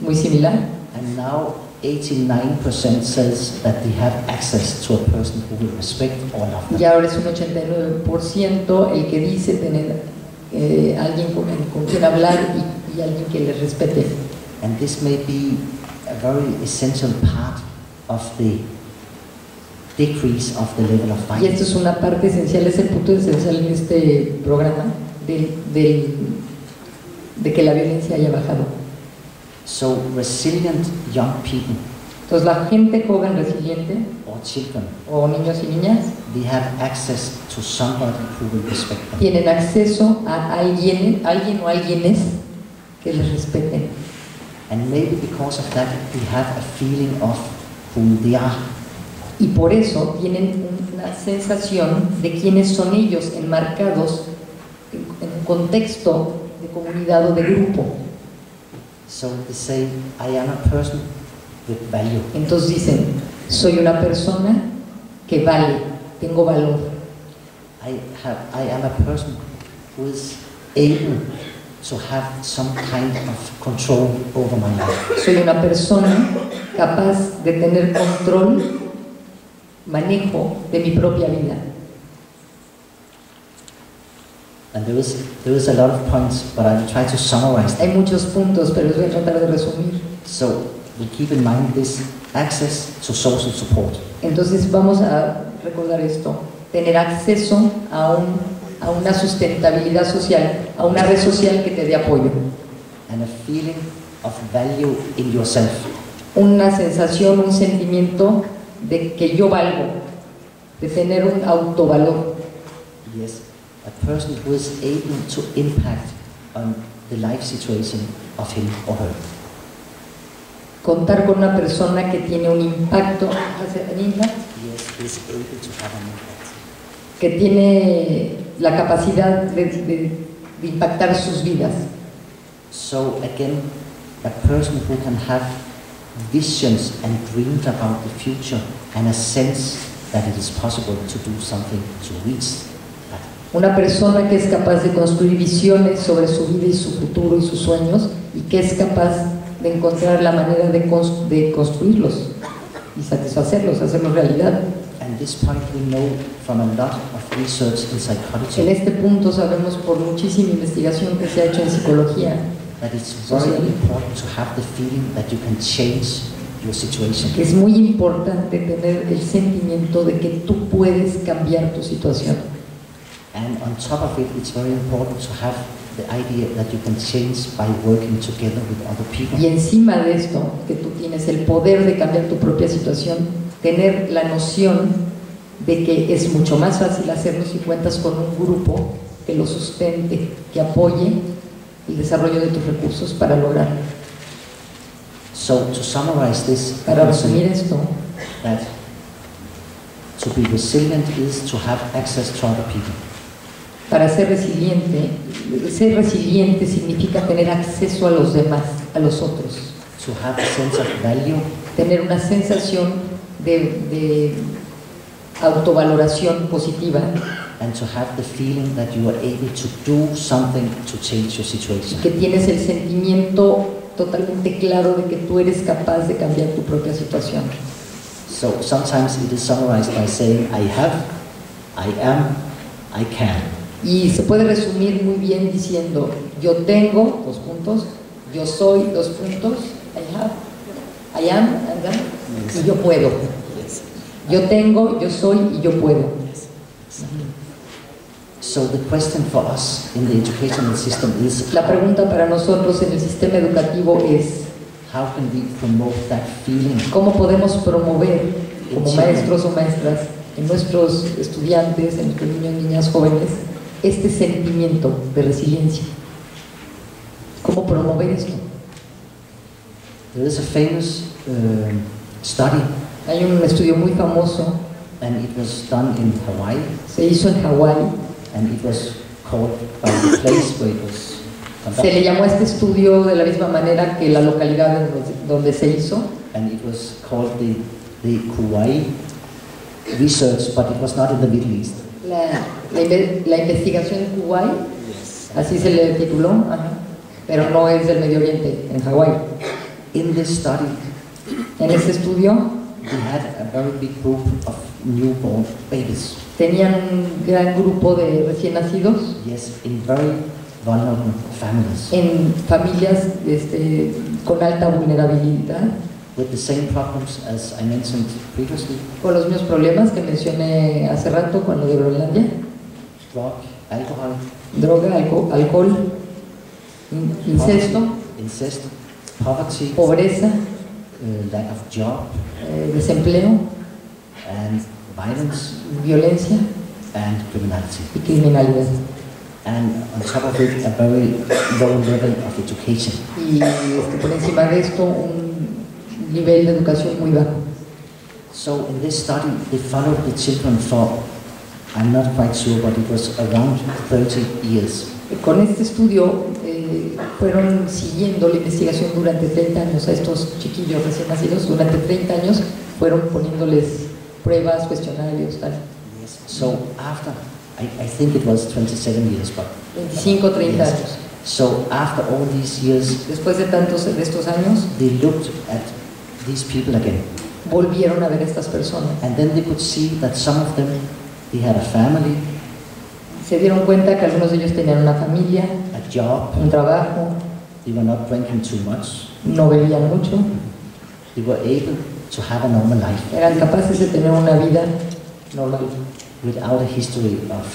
C: muy similar
B: And now 89% says that they have access to a person who will respect or love them.
C: y ahora es un 89% el que dice tener alguien con quien hablar y alguien que les respete.
B: And this may be a very essential part of the decrease of the level of
C: Y
B: violence.
C: esto es una parte esencial, es el punto esencial en este programa de que la violencia haya bajado.
B: So resilient young people
C: Entonces la gente joven resiliente
B: or children,
C: o niños y niñas
B: they have access to somebody who will respect them.
C: tienen acceso a alguien o alguienes que les respeten.
B: And maybe because of that, they have a feeling of who they are.
C: Y por eso tienen una sensación de quiénes son ellos, enmarcados en un contexto de comunidad o de grupo.
B: So they say, I am a person with value.
C: Entonces dicen, soy una persona que vale, tengo valor.
B: I am a person who is able to have some kind of control over my life.
C: Soy una persona capaz de tener control, manejo de mi propia vida.
B: And there is a lot of points, but I will try to summarize
C: Hay
B: them.
C: muchos puntos, pero los voy a tratar de resumir.
B: So we keep in mind this access to social support.
C: Entonces vamos a recordar esto. tener acceso a una sustentabilidad social, a una red social que te dé apoyo.
B: And a feeling of value in yourself.
C: Una sensación, un sentimiento de que yo valgo, de tener un autovalor.
B: Yes, a person who is able to impact on the life situation of him or her.
C: Contar con una persona que tiene un impacto,
B: Yes, is able to have an impact.
C: que tiene la capacidad de impactar sus vidas.
B: So again, a person who can have visions and dreams about the future and a sense that it is possible to do something to reach that.
C: Una persona que es capaz de construir visiones sobre su vida y su futuro y sus sueños, y que es capaz de encontrar la manera de construirlos y satisfacerlos, hacerlos realidad.
B: And this point we know from a lot of research in psychology.
C: En este punto sabemos por muchísima investigación que se ha hecho en psicología
B: That it's very important to have the feeling that you can change your situation.
C: que es muy importante tener el sentimiento de que tú puedes cambiar tu situación.
B: And on top of it, it's very important to have the idea that you can change by working together with other people.
C: Y encima de esto, que tú tienes el poder de cambiar tu propia situación, tener la noción de que es mucho más fácil hacerlo si cuentas con un grupo que lo sustente, que apoye el desarrollo de tus recursos para lograrlo.
B: So to summarize this,
C: Para resumir esto,
B: that to be resilient is to have access to other people.
C: para ser resiliente significa tener acceso a los demás, a los otros,
B: To have a sense of value,
C: tener una sensación de autovaloración positiva
B: and to have the feeling that you are able to do something to change your situation.
C: que tienes el sentimiento totalmente claro de que tú eres capaz de cambiar tu propia situación.
B: So sometimes it is summarized by saying, I have, I am, I can.
C: Y se puede resumir muy bien diciendo, yo tengo, dos puntos, yo soy, dos puntos, I have, I am, and am, y yo puedo. Yo tengo, yo soy y yo puedo.
B: So the question for us in the educational system is,
C: La pregunta para nosotros en el sistema educativo es,
B: how can we promote that feeling?
C: ¿cómo podemos promover como maestros o maestras en nuestros estudiantes, en nuestros niños, niñas, jóvenes, este sentimiento de resiliencia? ¿Cómo promover esto?
B: There is a famous study,
C: Hay un estudio muy famoso,
B: and it was done in Hawaii,
C: se hizo en Hawái,
B: and it was called by the place where it was
C: se le
B: conducted,
C: llamó a este estudio de la misma manera que la localidad donde se hizo,
B: and it was called the Kauai research, but it was not in the Middle East.
C: la investigación en Kuwait, así se le tituló, ajá, pero no es del Medio Oriente, en Hawái.
B: In this study,
C: En este estudio
B: we had a very big group of newborn babies.
C: tenían un gran grupo de recién nacidos
B: Yes, in very vulnerable families
C: en familias con alta vulnerabilidad,
B: with the same problems as I mentioned previously:
C: con los mismos problemas que mencioné hace rato con lo de Groenlandia:
B: drug, alcohol,
C: droga, alcohol, incesto,
B: incest, poverty,
C: pobreza,
B: lack of job,
C: desempleo,
B: and violence
C: violencia
B: and criminality.
C: y criminalidad.
B: And on top of it, a very low level of education.
C: Y por encima de esto, un nivel de educación muy bajo.
B: So in this study, they followed the children for, I'm not quite sure, but it was around 30 years.
C: Con este estudio fueron siguiendo la investigación durante 30 años a estos chiquillos recién nacidos. Durante 30 años fueron poniéndoles pruebas, cuestionarios, tal.
B: So after, I think it was 27 years, but
C: 25, 30
B: Yes.
C: años.
B: So after all these years,
C: Después de estos años,
B: they looked at these people again,
C: volvieron a ver a estas personas.
B: and then they could see that some of them, they had a family,
C: Se dieron cuenta que algunos de ellos tenían una familia,
B: a job,
C: un trabajo,
B: they were not drinking too much,
C: no bebían mucho,
B: they were able to have a normal life.
C: eran capaces de tener una vida normal.
B: without a history of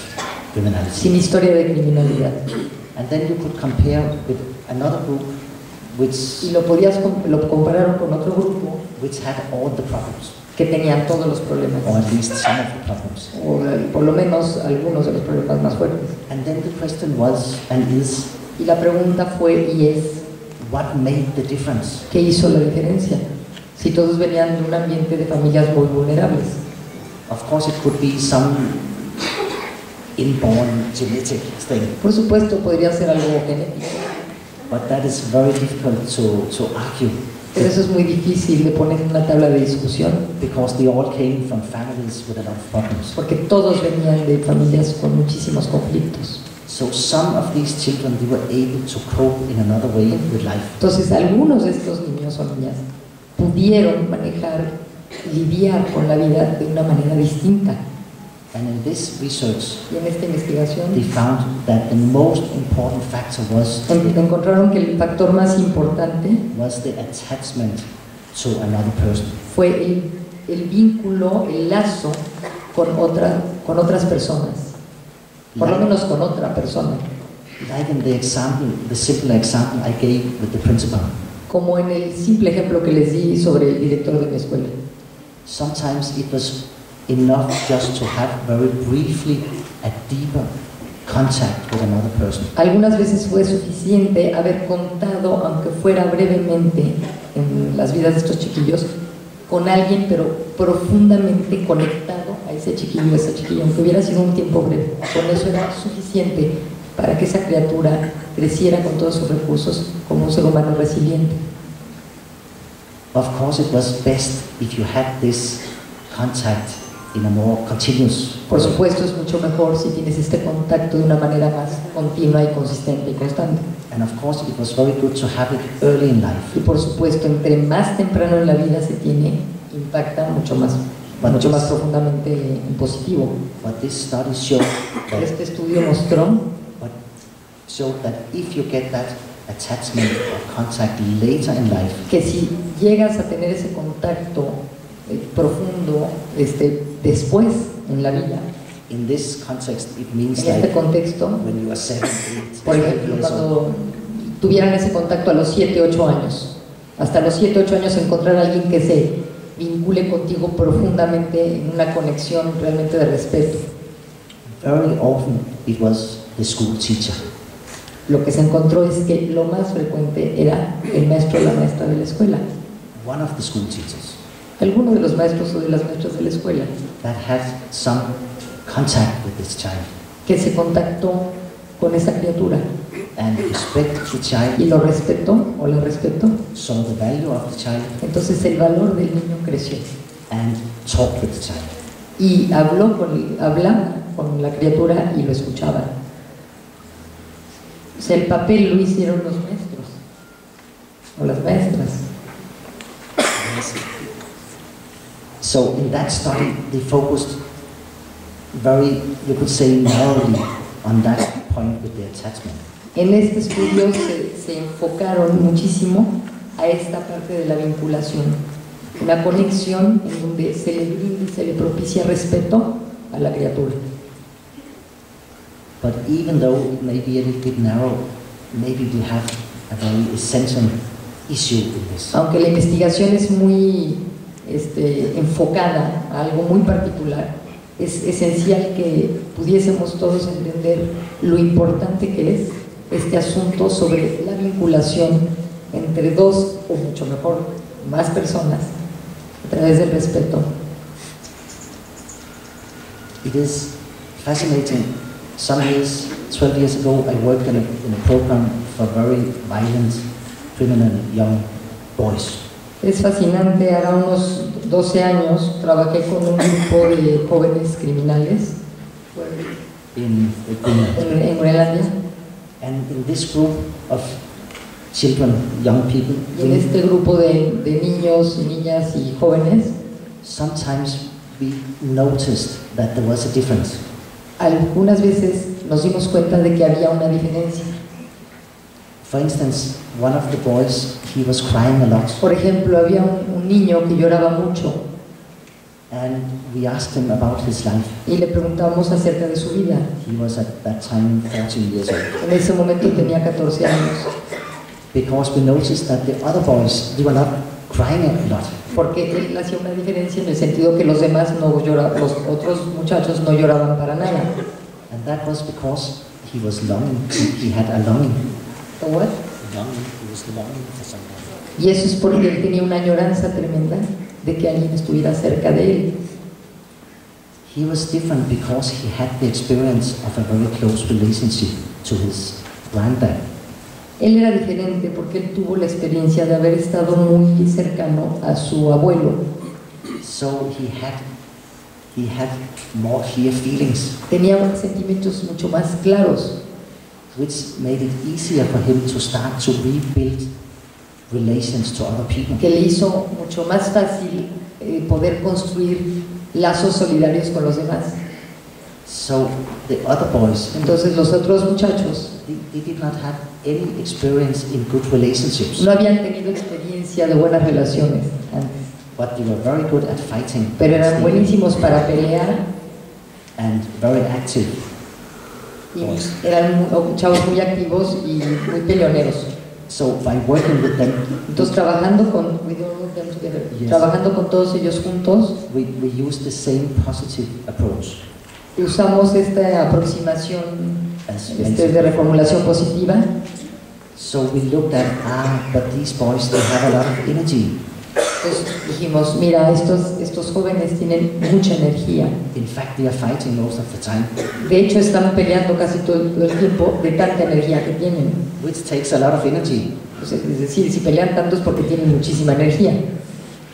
B: criminality.
C: sin historia de criminalidad.
B: And then you could compare with another group
C: Y
B: which
C: lo compararon con otro grupo
B: had all the problems,
C: que tenía todos los problemas,
B: or at least some of the problems.
C: o por lo menos algunos de los problemas más fuertes.
B: And then the question was and is,
C: Y la pregunta fue y es,
B: what made the difference?
C: ¿qué hizo la diferencia? Si todos venían de un ambiente de familias muy vulnerables.
B: Of course, it could be some inborn genetic thing,
C: Por supuesto, podría ser algo genético,
B: but that is very difficult to argue,
C: pero eso es muy difícil de poner en una tabla de discusión,
B: because they all came from families with a lot of problems.
C: porque todos venían de familias con muchísimos conflictos.
B: So some of these children, they were able to cope in another way with life.
C: Entonces, algunos de estos niños o niñas pudieron manejar, lidiar con la vida de una manera distinta.
B: And in this research,
C: Y en esta investigación
B: they found that the most important factor
C: encontraron que el factor más importante
B: was the attachment to another person.
C: fue el vínculo, el lazo con otras personas, por lo menos con otra persona,
B: Like in the example, the simple example I gave with the principal.
C: como en el simple ejemplo que les di sobre el director de mi escuela.
B: Sometimes it was enough just to have very briefly a deeper contact with another person.
C: Algunas veces fue suficiente haber contado, aunque fuera brevemente, en las vidas de estos chiquillos, con alguien, pero profundamente conectado a ese chiquillo, aunque hubiera sido un tiempo breve. Con eso era suficiente para que esa criatura creciera con todos sus recursos como un ser humano resiliente.
B: Of course, it was best if you had this contact in a more continuous
C: Por
B: way.
C: supuesto, es mucho mejor si tienes este contacto de una manera más continua y consistente y constante.
B: And of course, it was very good to have it early in life.
C: Y por supuesto, entre más temprano en la vida se tiene, impacta mucho más profundamente en positivo.
B: But this study showed
C: Este estudio mostró
B: that if you get that attachment or contact later in life,
C: que si llegas a tener ese contacto profundo después en la vida,
B: in this context, it means
C: en este
B: like
C: contexto,
B: when you are 7, 8,
C: por
B: 12
C: ejemplo,
B: years old,
C: cuando tuvieran ese contacto a los 7, 8 años, hasta los 7, 8 años encontrar a alguien que se vincule contigo profundamente en una conexión realmente de respeto.
B: very often it was the school teacher.
C: Lo que se encontró es que lo más frecuente era el maestro o la maestra de la escuela,
B: One of the school teachers
C: alguno de los maestros o de las maestras de la escuela,
B: that had some contact with this child
C: que se contactó con esa criatura
B: and respect the
C: y
B: child,
C: lo respetó o la respetó.
B: saw the value of the child,
C: Entonces el valor del niño creció
B: and talked with the child.
C: y hablaba con la criatura y lo escuchaba. O sea, el papel lo hicieron los maestros o las maestras.
B: So in that study, they focused very, you could say, narrowly on that point with the attachment.
C: En este estudio se enfocaron muchísimo a esta parte de la vinculación, una conexión en donde se le brinda y se le propicia respeto a la criatura.
B: But even though it may be a little bit narrow, maybe we have a very essential issue in this.
C: Aunque la investigación es muy enfocada a algo muy particular, es esencial que pudiésemos todos entender lo importante que es este asunto sobre la vinculación entre dos, o mucho mejor, más personas, a través del respeto.
B: It is fascinating. Some years, 12 years ago, I worked in a program for very violent, criminal young boys.
C: Es fascinante, hará unos 12 años trabajé con un grupo de jóvenes criminales
B: In Greenland.
C: en Groenlandia,
B: And in this group of children, young people,
C: y en este grupo de niños, niñas y jóvenes,
B: sometimes we noticed that there was a difference.
C: algunas veces nos dimos cuenta de que había una diferencia.
B: For instance, one of the boys, he was crying a lot.
C: Por ejemplo, había un niño que lloraba mucho
B: And we asked him about his life.
C: Y le preguntamos acerca de su vida.
B: He was at that time 14 years old.
C: En ese momento tenía 14 años.
B: Because we noticed that the other boys, they were not crying a lot.
C: Porque él hacía una diferencia en el sentido que los demás no lloraban, los otros muchachos no lloraban para nada.
B: And that was because he was longing. He had a longing.
C: What?
B: Longing. He was longing for someone.
C: Y eso es porque él tenía una añoranza tremenda de que alguien estuviera cerca de él.
B: He was different because he had the experience of a very close relationship to his granddad.
C: Él era diferente porque él tuvo la experiencia de haber estado muy cercano a su abuelo.
B: So he had more clear feelings,
C: Tenía sentimientos mucho más claros,
B: which made it easier for him to start to rebuild relations to other people.
C: que le hizo mucho más fácil poder construir lazos solidarios con los demás.
B: So the other boys,
C: Entonces los otros muchachos
B: they did not have any experience in good relationships,
C: no habían tenido experiencia de buenas relaciones antes,
B: but they were very good at fighting
C: pero eran buenísimos para pelear
B: and very active.
C: y eran chavos muy activos y muy peleoneros.
B: So by working with them,
C: Entonces trabajando con, we do all of them together.
B: Yes.
C: Trabajando con todos ellos juntos,
B: we used the same positive approach
C: usamos esta aproximación
B: as
C: de
B: mentioned.
C: reformulación positiva.
B: So we looked at, but these boys, they have a lot of energy.
C: Entonces dijimos, mira, estos jóvenes tienen mucha energía.
B: In fact, they are fighting most of the time,
C: De hecho, están peleando casi todo el tiempo de tanta energía que tienen.
B: which takes a lot of energy.
C: Entonces, es decir, si pelean tanto es porque tienen muchísima energía.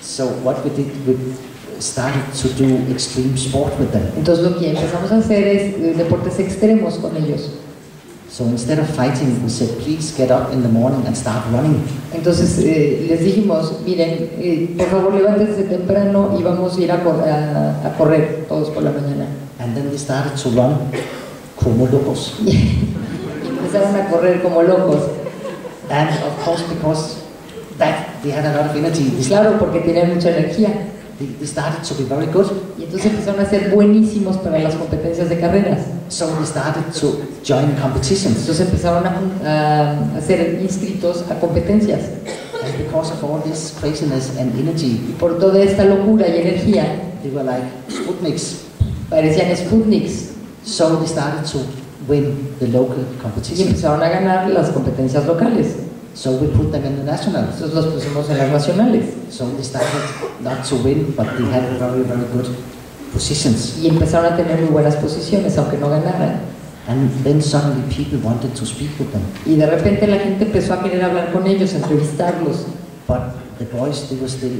B: So what we did, we started to do extreme sport with them.
C: Entonces lo que empezamos a hacer es deportes extremos con ellos.
B: So instead of fighting, we said, please get up in the morning and start running.
C: Entonces les dijimos, miren, por favor levántense temprano y vamos a ir a correr todos por la mañana.
B: And then they started to run como locos.
C: Y empezaron a correr como locos.
B: And of course, because that they had a lot of energy,
C: Claro, porque tenían mucha energía.
B: they started to be very good.
C: Y entonces empezaron a ser buenísimos para las competencias de carreras.
B: So they started to join competitions.
C: Entonces empezaron a ser inscritos a competencias.
B: And because of all this craziness and energy,
C: Y por toda esta locura y energía,
B: they were like Sputniks.
C: parecían Sputniks.
B: So they started to win the local
C: Y
B: competitions.
C: empezaron a ganar las competencias locales.
B: So we put them in the nationals.
C: Entonces los pusimos en las nacionales.
B: So they started not to win, but they had very, very good positions.
C: Y empezaron a tener muy buenas posiciones, aunque no ganaran.
B: And then suddenly people wanted to speak with them.
C: Y de repente la gente empezó a querer hablar con ellos, entrevistarlos.
B: But the boys, they were still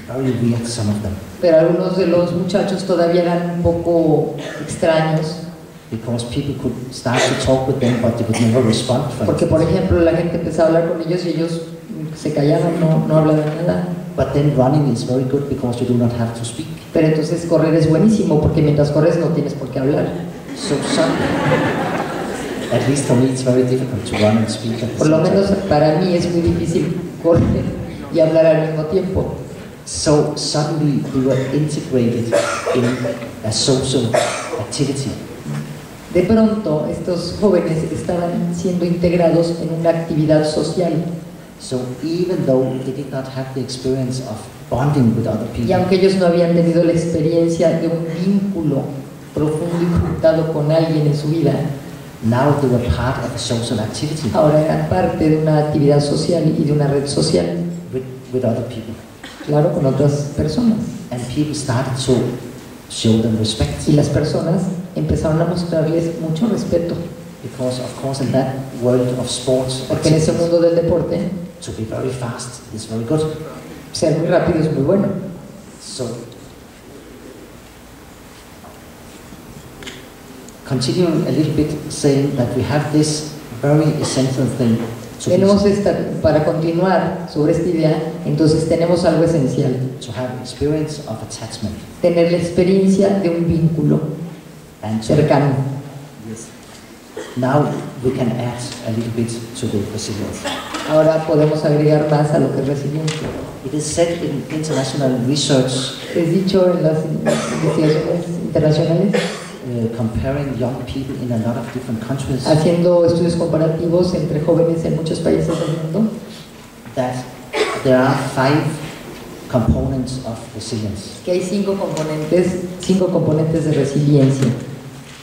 B: very weird, some of them.
C: Pero algunos de los muchachos todavía eran un poco extraños.
B: Because people could start to talk with them, but they would never respond.
C: Porque, por ejemplo, la gente empezaba a hablar con ellos y ellos se callaban, no hablaban nada.
B: But then running is very good because you do not have to speak.
C: Pero entonces correr es buenísimo porque mientras corres no tienes por qué hablar.
B: So at least for me, it's very difficult to run and speak at the
C: Por lo
B: same
C: menos
B: time.
C: para mí es muy difícil correr y hablar al mismo tiempo.
B: So suddenly we were integrated in a social activity.
C: De pronto, estos jóvenes estaban siendo integrados en una actividad social.
B: So even though they did not have the experience of bonding with other
C: Y
B: people,
C: aunque ellos no habían tenido la experiencia de un vínculo profundo y juntado con alguien en su vida,
B: now they were part of a social activity
C: ahora eran parte de una actividad social y de una red social,
B: with other people.
C: claro, con otras personas.
B: And people started to show them respect.
C: Y las personas empezaron a mostrarles mucho respeto,
B: Because of course in that world of sports,
C: porque en ese mundo del deporte,
B: to be very fast is very good.
C: ser muy rápido es muy bueno.
B: So continuing a little bit, saying that we have this very essential thing
C: Tenemos para continuar sobre esta idea, entonces tenemos algo esencial,
B: to have experience of attachment
C: tener la experiencia de un vínculo
B: and to,
C: cercano.
B: now we can add a little bit to the resilience.
C: ahora podemos agregar más a lo que es resiliencia.
B: It is said in international research,
C: Es dicho en las investigaciones internacionales,
B: comparing young people in a lot of different countries,
C: haciendo estudios comparativos entre jóvenes en muchos países del mundo,
B: that there are 5 components of resilience.
C: que hay 5 componentes de resiliencia.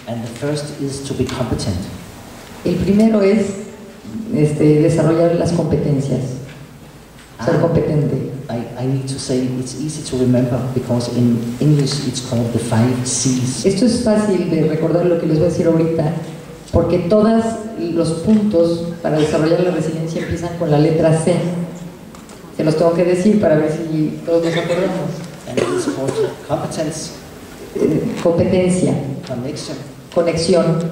B: And the first is to be competent.
C: El primero es desarrollar las competencias, ser competente.
B: I need to say it's easy to remember because in English it's called the 5 C's.
C: Esto es fácil de recordar lo que les voy a decir ahorita, porque todos los puntos para desarrollar la resiliencia empiezan con la letra C. Se los tengo que decir para ver si todos nos acordamos.
B: And it is called competence,
C: Competencia,
B: connection,
C: conexión,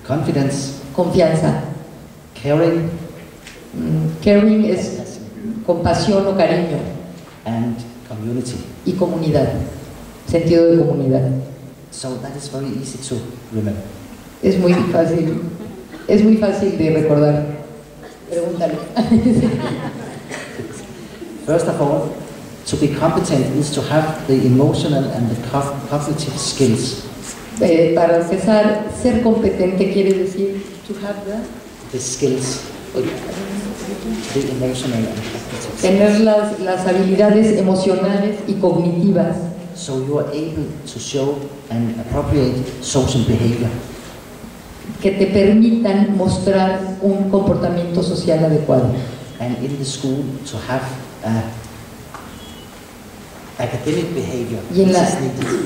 B: confidence,
C: confianza.
B: caring,
C: Caring es compasión o cariño,
B: and community.
C: y comunidad, sentido de comunidad.
B: So that is very easy to remember.
C: Es muy fácil de recordar. Pregúntale.
B: First of all, to be competent is to have the emotional and the cognitive skills.
C: Para empezar, ser competente quiere decir to have
B: The skills, the emotional and cognitive skills.
C: tener las habilidades emocionales y cognitivas
B: So you are able to show and appropriate social behavior.
C: que te permitan mostrar un comportamiento social adecuado.
B: And in the school to have academic behavior.
C: Y en
B: This is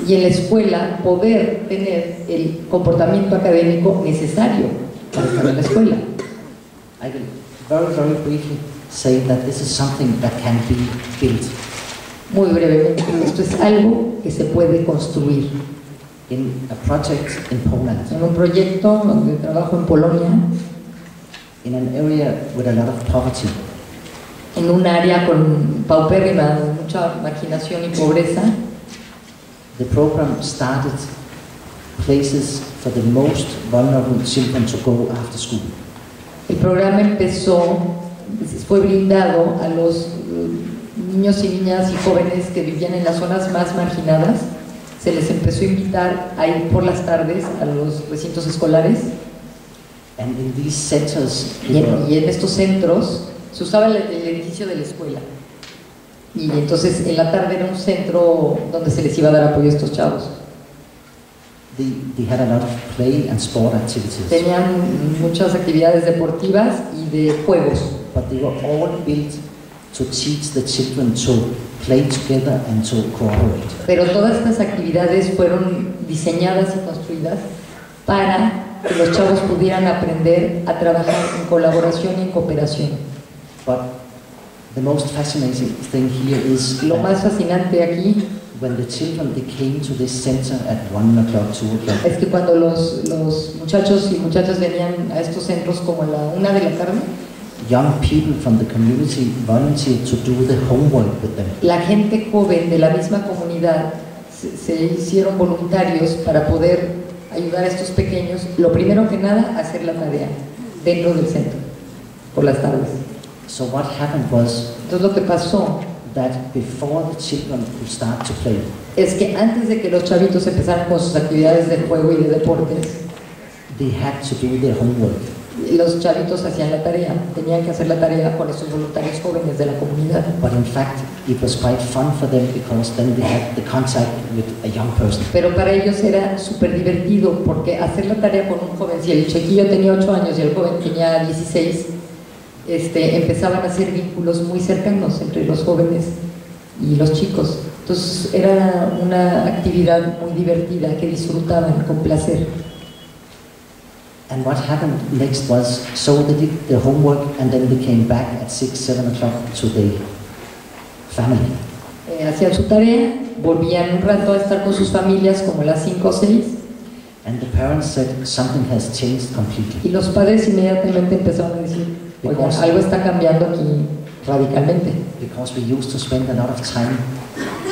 B: needed.
C: la escuela poder tener el comportamiento académico necesario para estar en la escuela.
B: I will very briefly say that this is something that can be built.
C: Muy brevemente, esto es algo que se puede construir.
B: In a project in Poland,
C: En un proyecto donde trabajo en Polonia,
B: in an area with a lot of poverty,
C: en un área con paupérrima, mucha marginación y pobreza,
B: the program started places for the most vulnerable children to go after school.
C: el programa fue brindado a los niños y niñas y jóvenes que vivían en las zonas más marginadas. Se les empezó a invitar a ir por las tardes a los recintos escolares,
B: And in these centers,
C: y en estos centros se usaba el edificio de la escuela, y entonces en la tarde era un centro donde se les iba a dar apoyo a estos chavos.
B: they had a lot of play and sport activities,
C: Tenían muchas actividades deportivas y de juegos,
B: but they were all built to teach the children to play together and to cooperate.
C: pero todas estas actividades fueron diseñadas y construidas para que los chavos pudieran aprender a trabajar en colaboración y en cooperación.
B: But the most fascinating thing here is
C: Lo más fascinante aquí
B: when the children they came to this center at 1 o'clock, 2 o'clock,
C: es que cuando los muchachos y muchachas venían a estos centros como a la 1 de la tarde,
B: young people from the community volunteered to do the homework with them.
C: la gente joven de la misma comunidad se hicieron voluntarios para poder ayudar a estos pequeños, lo primero que nada, a hacer la tarea dentro del centro, por las tardes.
B: So what happened was
C: Entonces lo que pasó
B: that before the children could start to play,
C: es que antes de que los chavitos empezaran con sus actividades de juego y de deportes,
B: they had to do their homework.
C: los chavitos hacían la tarea, tenían que hacer la tarea con estos voluntarios jóvenes de la comunidad.
B: But in fact, it was quite fun for them because then they had the contact with a young person.
C: Pero para ellos era súper divertido, porque hacer la tarea con un joven, si el chiquillo tenía 8 años y el joven tenía 16, empezaban a hacer vínculos muy cercanos entre los jóvenes y los chicos. Entonces era una actividad muy divertida que disfrutaban con placer.
B: And what happened next was, so they did their homework and then they came back at 6, 7 o'clock to the family.
C: Hacían su tarea, volvían un rato a estar con sus familias como a las 5 o 6,
B: And the parents said something has changed completely.
C: y los padres inmediatamente empezaron a decir, oigan, algo está cambiando aquí radicalmente.
B: Because we used to spend a lot of time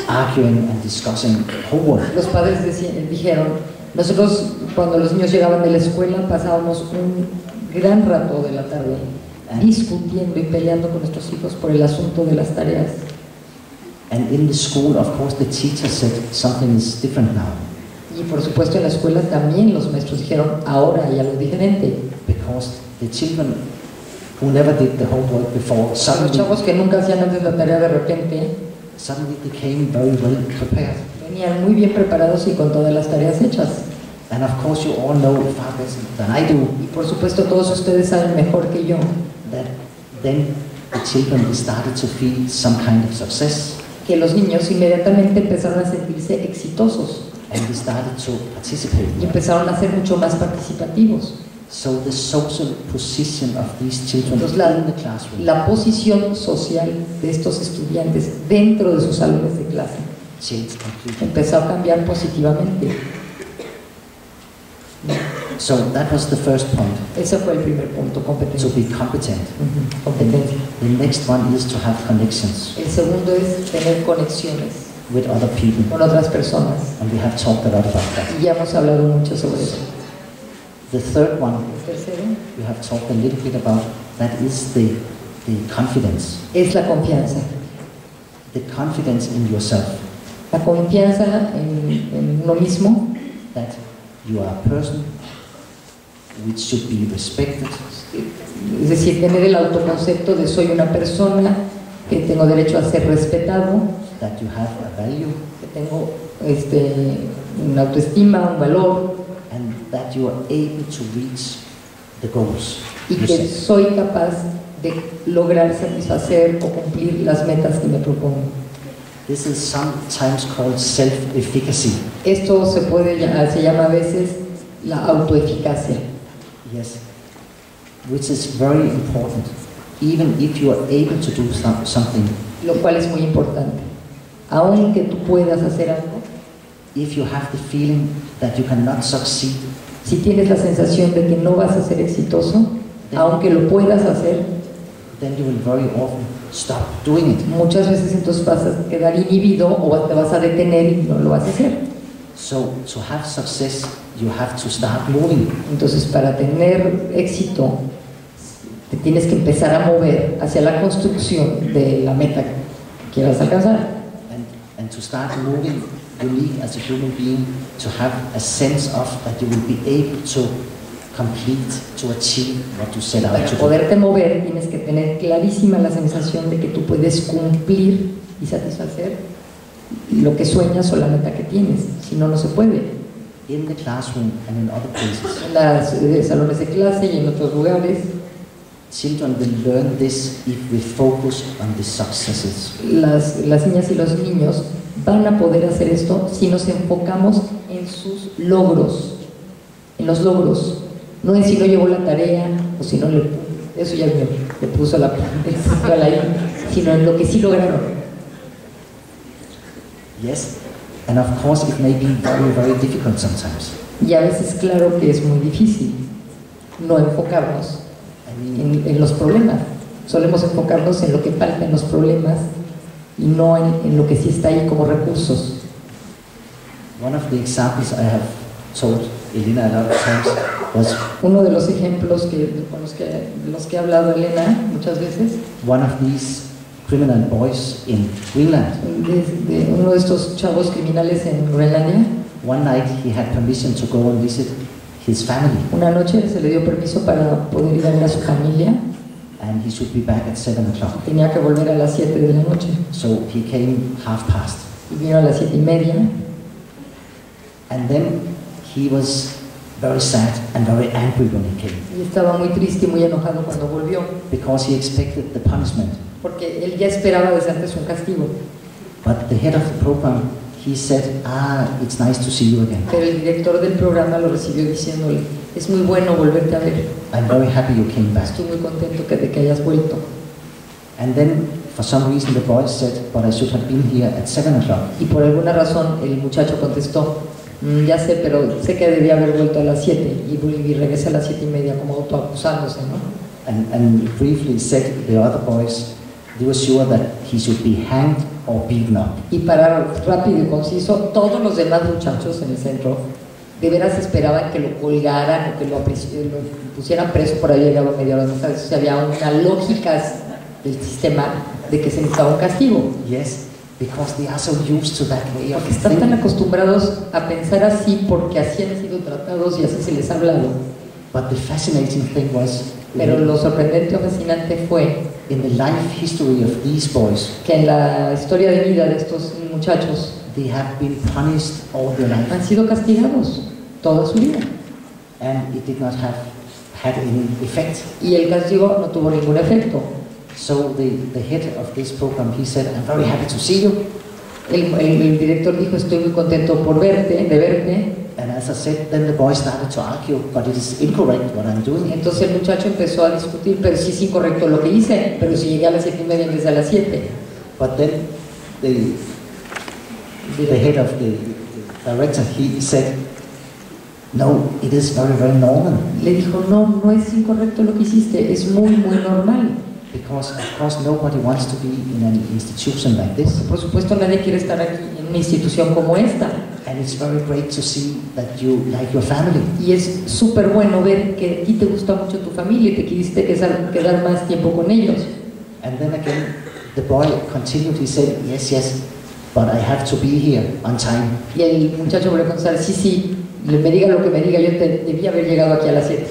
B: arguing and discussing homework.
C: Los padres dijeron, nosotros cuando los niños llegaban de la escuela pasábamos un gran rato de la tarde discutiendo y peleando con nuestros hijos por el asunto de las tareas.
B: And in the school, of course, the teacher said something is different now.
C: Y por supuesto en la escuela también los maestros dijeron ahora hay algo diferente.
B: Because the children who never did the homework before
C: Los
B: suddenly
C: chavos que nunca hacían antes la tarea de repente
B: became very well prepared.
C: venían muy bien preparados y con todas las tareas hechas.
B: And of course, you all know far better than I do
C: Y por supuesto todos ustedes saben mejor que yo
B: that then the children started to feel some kind of success,
C: que los niños inmediatamente empezaron a sentirse exitosos
B: and they started to participate.
C: y empezaron a ser mucho más participativos.
B: So the social position of these children
C: Entonces,
B: in the classroom
C: la posición social de estos estudiantes dentro de sus salones de clase
B: changed completely.
C: empezó a cambiar positivamente.
B: So that was the first point,
C: Ese fue el primer punto,
B: to
C: competencia.
B: be competent.
C: Ujú, competencia.
B: The next one is to have connections
C: El segundo es tener conexiones
B: with other people,
C: con otras personas.
B: and we have talked a lot about that.
C: Y ya hemos hablado mucho sobre eso.
B: The third one
C: El tercero
B: we have talked a little bit about, that is the confidence.
C: es la confianza.
B: The confidence in yourself,
C: La confianza en uno mismo,
B: that you are a person which should be respected,
C: es decir, tener el autoconcepto de soy una persona que tengo derecho a ser respetado,
B: that you have a value,
C: que tengo una autoestima, un valor,
B: and that you are able to reach the goals
C: y
B: you
C: que
B: set.
C: soy capaz de lograr satisfacer o cumplir las metas que me propongo.
B: This is sometimes called self-efficacy.
C: Esto se llama a veces la autoeficacia,
B: Yes, which is very important. Even if you are able to do something,
C: lo cual es muy importante. Aunque tú puedas hacer algo,
B: if you have the feeling that you cannot succeed,
C: si tienes la sensación de que no vas a ser exitoso, aunque lo puedas hacer,
B: then you will very often stop doing it.
C: muchas veces entonces vas a quedar inhibido o te vas a detener y no lo vas a hacer.
B: So to have success, you have to start moving.
C: Entonces, para tener éxito, te tienes que empezar a mover hacia la construcción de la meta que quieras alcanzar.
B: And to start moving, you need as a human being to have a sense of that you will be able to complete, to achieve what you set out
C: Para
B: to do.
C: poderte mover, tienes que tener clarísima la sensación de que tú puedes cumplir y satisfacer lo que sueñas o la meta que tienes. Si no, no se puede.
B: In the classroom and in other places,
C: En los salones de clase y en otros lugares,
B: children will learn this if we focus on the successes.
C: las niñas y los niños van a poder hacer esto si nos enfocamos en sus logros, en los logros, no en si no llevó la tarea o si no le, eso ya le puso la ahí, sino en lo que sí lograron.
B: Yes, and of course it may be very, very difficult sometimes.
C: Y a veces claro que es muy difícil no enfocarnos
B: I mean,
C: en los problemas. Solemos enfocarnos en lo que falta en los problemas y no en lo que sí está ahí como recursos.
B: one of the examples I have told Elena a lot of times was
C: Uno de los ejemplos con los que ha hablado Elena muchas veces,
B: one of these criminal boys in Greenland.
C: de uno de estos chavos criminales en Groenlandia.
B: One night he had permission to go and visit his family,
C: Una noche se le dio permiso para poder ir a ver a su familia.
B: and he should be back at 7 o'clock.
C: Tenía que volver a las 7 de la noche
B: So he came 5:30.
C: y vino a las 7:30.
B: And then he was very sad and very angry when he came,
C: Y estaba muy triste y muy enojado cuando volvió,
B: because he expected the punishment.
C: porque él ya esperaba desde antes un castigo.
B: But the head of the program, he said, it's nice to see you again.
C: Pero el director del programa lo recibió diciéndole, es muy bueno volverte a ver,
B: I'm very happy you came back.
C: estoy muy contento de que hayas vuelto.
B: And then, for some reason, the boy said, but I should have been here at 7 o'clock.
C: Y por alguna razón el muchacho contestó, ya sé, pero sé que debía haber vuelto a las 7 y regresé a las 7:30 como autoacusándose, ¿no?
B: And briefly said the other boys, they were sure that he should be hanged or beaten up.
C: Y para rápido y conciso, todos los demás muchachos en el centro de veras esperaban que lo colgaran o que lo pusieran preso por haber llegado a media hora. O sea, había una lógica del sistema de que se necesitaba un castigo.
B: Yes, because they are so used to that way of
C: Porque están tan
B: thinking.
C: acostumbrados a pensar así porque así han sido tratados y así se les ha hablado.
B: But the fascinating thing was,
C: Pero lo sorprendente o fascinante fue
B: in the life history of these boys,
C: que en la historia de vida de estos muchachos
B: they have been punished all their life,
C: han sido castigados toda su vida.
B: and it did not have had any effect.
C: Y el castigo no tuvo ningún efecto.
B: So the head of this program, he said, "I'm very happy to see you."
C: El director dijo, estoy muy contento de verte.
B: And as I said, then the boy started to argue, but it is incorrect what I'm doing.
C: Entonces el muchacho empezó a discutir, pero sí es incorrecto lo que hice, pero si llegué a las 7:30 en vez de a las 7.
B: But then the head of the director, he said, "No, it is very, very normal."
C: Le dijo, no, no es incorrecto lo que hiciste, es muy, muy normal.
B: Because of course nobody wants to be in an institution like this.
C: Por supuesto nadie quiere estar aquí en una institución como esta.
B: And it's very great to see that you like your family.
C: Y es súper bueno ver que a ti te gusta mucho tu familia y te quisiste quedar más tiempo con ellos.
B: And then again, the boy continued, he said, "Yes, yes, but I have to be here on time."
C: Y el muchacho volvió a contestar, sí, me diga lo que me diga, yo debía haber llegado aquí a las 7.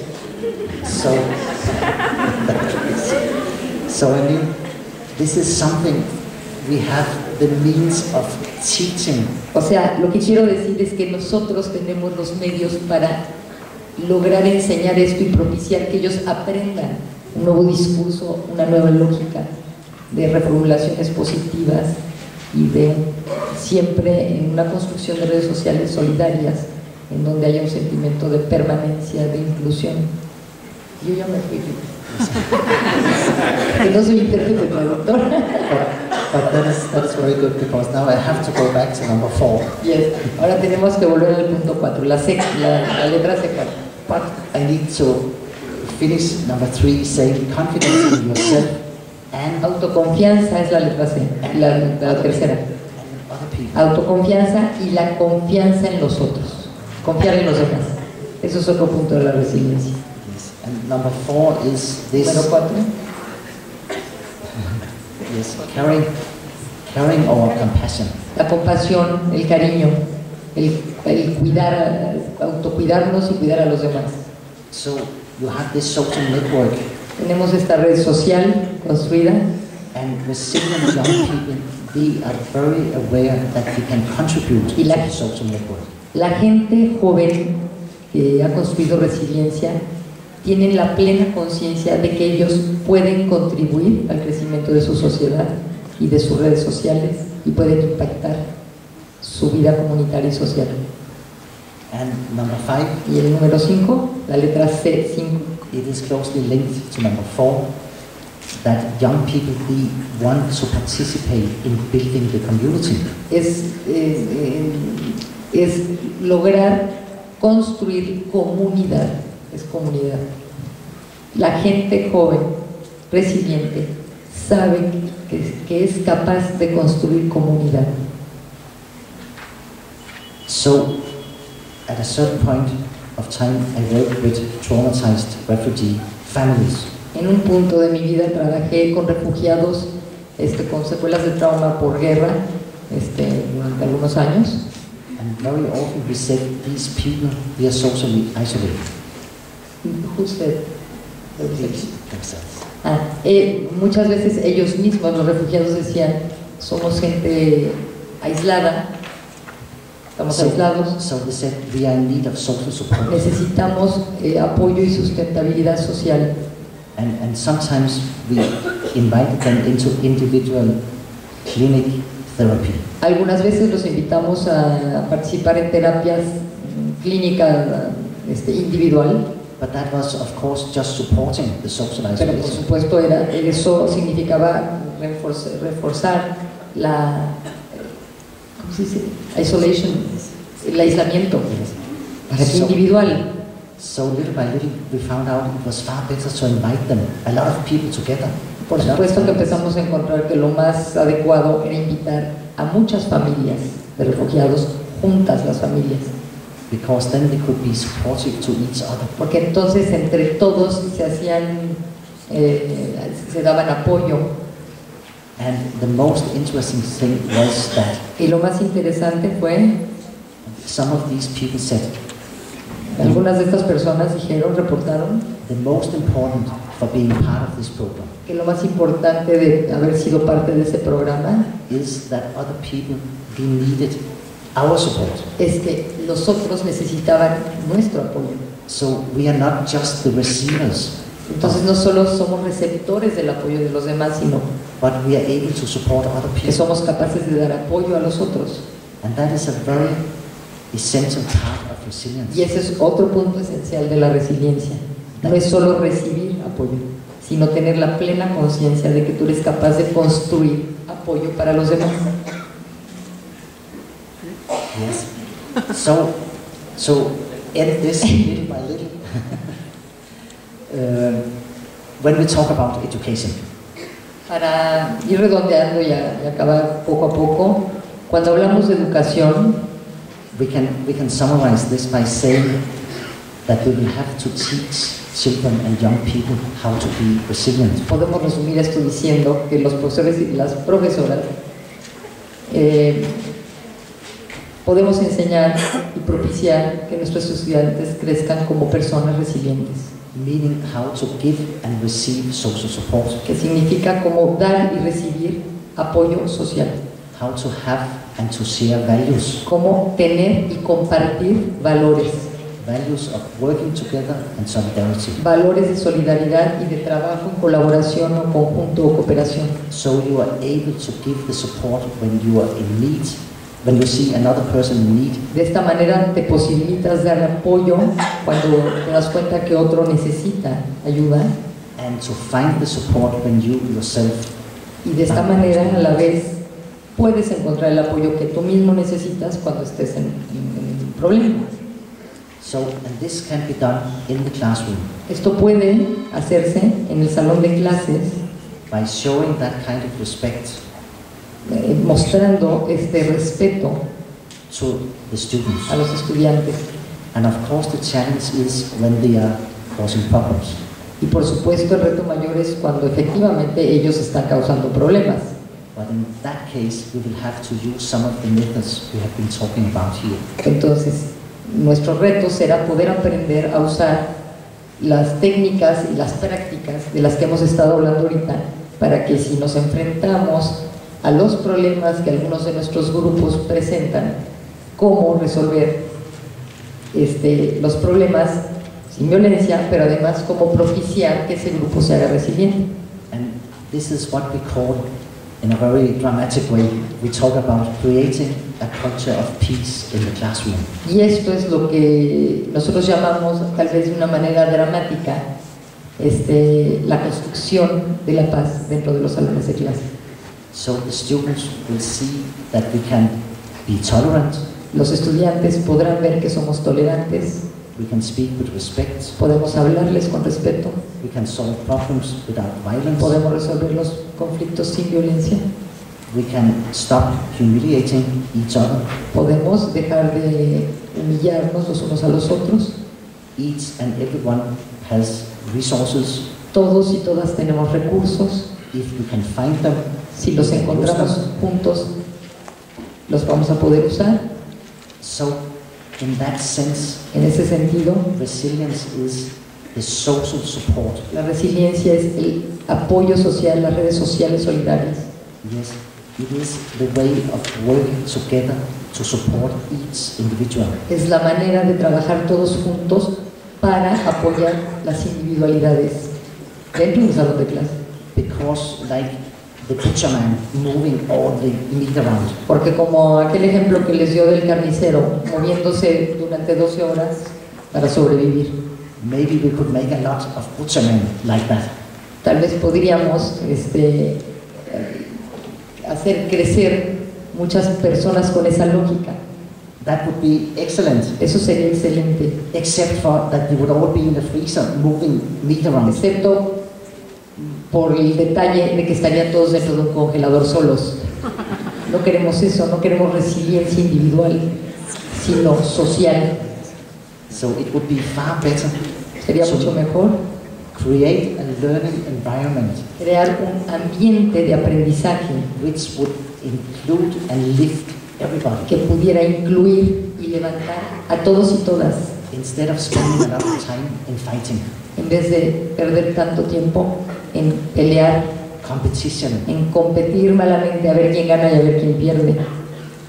B: So I mean, this is something we have the means of teaching.
C: O sea, lo que quiero decir es que nosotros tenemos los medios para lograr enseñar esto y propiciar que ellos aprendan un nuevo discurso, una nueva lógica de reformulaciones positivas y de siempre en una construcción de redes sociales solidarias en donde haya un sentimiento de permanencia, de inclusión. Yo ya me fui. Que no soy intérprete traductor.
B: But that is very good, because now I have to go back to number 4.
C: Yes. Ahora tenemos que volver al punto 4, la letra C4.
B: I need to finish number 3 saying confidence in yourself and
C: Autoconfianza es la letra C, la tercera.
B: other people.
C: Autoconfianza y la confianza en los otros. Confiar en los demás. Eso es otro punto de la resiliencia.
B: Yes. And number 4 is this.
C: Número 4.
B: Yes, caring or compassion.
C: La compasión, el cariño, el cuidar, autocuidarnos y cuidar a los demás.
B: So you have this social network,
C: Tenemos esta red social construida
B: and resilient young people, they are very aware that they can contribute to
C: Y la-
B: the social network.
C: La gente joven que ha construido resiliencia tienen la plena conciencia de que ellos pueden contribuir al crecimiento de su sociedad y de sus redes sociales y pueden impactar su vida comunitaria y social.
B: And number 5,
C: Y el número 5, la letra C5,
B: it is closely linked to number 4, that young people, they want to participate in building the community.
C: es lograr construir comunidad, es comunidad. La gente joven, resiliente, sabe que es capaz de construir comunidad.
B: So, at a certain point of time, I worked with traumatized refugee families.
C: En un punto de mi vida trabajé con refugiados con secuelas de trauma por guerra durante algunos años.
B: And very often we said, these people, they are socially isolated.
C: Who said?
B: Themselves.
C: Muchas veces ellos mismos, los refugiados, decían, somos gente aislada, estamos aislados,
B: So they said, we are in need of social support.
C: necesitamos apoyo y sustentabilidad social.
B: And sometimes we invited them into individual clinic therapy.
C: Algunas veces los invitamos a participar en terapias clínica individual,
B: But that was, of course, just supporting the social
C: pero por
B: isolation.
C: supuesto eso significaba reforzar la ¿cómo se dice? Isolation, el aislamiento individual.
B: So little by little, we found out it was far better to invite them, a lot of people together.
C: Por supuesto que empezamos a encontrar que lo más adecuado era invitar a muchas familias de refugiados, juntas las familias.
B: Because then they could be supportive to each other.
C: Porque entonces entre todos se hacían, se daban apoyo.
B: And the most interesting thing was that
C: Y lo más interesante fue,
B: some of these people said,
C: algunas de estas personas dijeron, reportaron,
B: the most important for being part of this program
C: que lo más importante de haber sido parte de ese programa
B: is that other people, they needed our support.
C: es que los otros necesitaban nuestro apoyo.
B: So we are not just the receivers,
C: Entonces no solo somos receptores del apoyo de los demás, sino
B: but we are able to support other
C: que
B: people.
C: somos capaces de dar apoyo a los otros.
B: And that is a very essential part of resilience.
C: Y ese es otro punto esencial de la resiliencia. No es solo recibir apoyo, sino tener la plena conciencia de que tú eres capaz de construir apoyo para los demás.
B: Yes. So end this little by little. When we talk about education,
C: Para ir redondeando y acabar poco a poco, cuando hablamos de educación,
B: we can summarize this by saying that we will have to teach children and young people how to be resilient.
C: podemos resumir esto diciendo que los profesores y las profesoras podemos enseñar y propiciar que nuestros estudiantes crezcan como personas resilientes,
B: Meaning how to give and receive social support,
C: que significa como dar y recibir apoyo social,
B: how to have and to share values,
C: como tener y compartir valores,
B: values of working together and solidarity.
C: valores de solidaridad y de trabajo en colaboración o conjunto o cooperación.
B: So you are able to give the support when you are in need, when you see another person in need,
C: De esta manera te posibilitas dar apoyo cuando te das cuenta que otro necesita ayuda,
B: and to find the support when you yourself.
C: y de esta manera a la vez puedes encontrar el apoyo que tú mismo necesitas cuando estés en un problema.
B: So, and this can be done in the classroom
C: Esto puede hacerse en el salón de clases,
B: by showing that kind of respect
C: mostrando este respeto
B: to the students.
C: a los estudiantes.
B: And of course the challenge is when they are causing problems.
C: Y por supuesto el reto mayor es cuando efectivamente ellos están causando problemas.
B: But in that case, we will have to use some of the methods we have been talking about here.
C: Entonces, nuestro reto será poder aprender a usar las técnicas y las prácticas de las que hemos estado hablando ahorita, para que si nos enfrentamos a los problemas que algunos de nuestros grupos presentan, cómo resolver los problemas sin violencia, pero además cómo propiciar que ese grupo se haga resiliente.
B: And this is what we call, in a very dramatic way, we talk about creating a culture of peace in the classroom.
C: Y esto es lo que nosotros llamamos, tal vez de una manera dramática, la construcción de la paz dentro de los salones de clase.
B: So the students will see that we can be tolerant,
C: Los estudiantes podrán ver que somos tolerantes,
B: we can speak with respect,
C: podemos hablarles con respeto,
B: we can solve problems without violence,
C: podemos resolver los conflictos sin violencia,
B: we can stop humiliating each other.
C: podemos dejar de humillarnos los unos a los otros.
B: Each and everyone has resources.
C: Todos y todas tenemos recursos.
B: If we can find them,
C: Si los encontramos juntos, los vamos a poder usar.
B: so in that sense,
C: En ese sentido,
B: resilience is the social support.
C: la resiliencia es el apoyo social, las redes sociales solidarias.
B: Yes, it is the way of working together to support each individual.
C: Es la manera de trabajar todos juntos para apoyar las individualidades dentro del salón de clase.
B: Because like the butcher man moving all the meat around,
C: Porque como aquel ejemplo que les dio del carnicero, moviéndose durante 12 horas para sobrevivir.
B: maybe we could make a lot of butcher men like that.
C: Tal vez podríamos hacer crecer muchas personas con esa lógica.
B: That would be excellent,
C: Eso sería excelente,
B: except for that they would all be in the freezer moving meat around.
C: excepto por el detalle de que estarían todos dentro de un congelador solos. No queremos eso, no queremos resiliencia individual, sino social.
B: So it would be far better
C: Sería mucho mejor
B: create a learning environment
C: crear un ambiente de aprendizaje
B: which would include and lift everybody,
C: que pudiera incluir y levantar a todos y todas,
B: instead of spending a lot of time in fighting,
C: en vez de perder tanto tiempo en pelear,
B: competition.
C: en competir malamente, a ver quién gana y a ver quién pierde.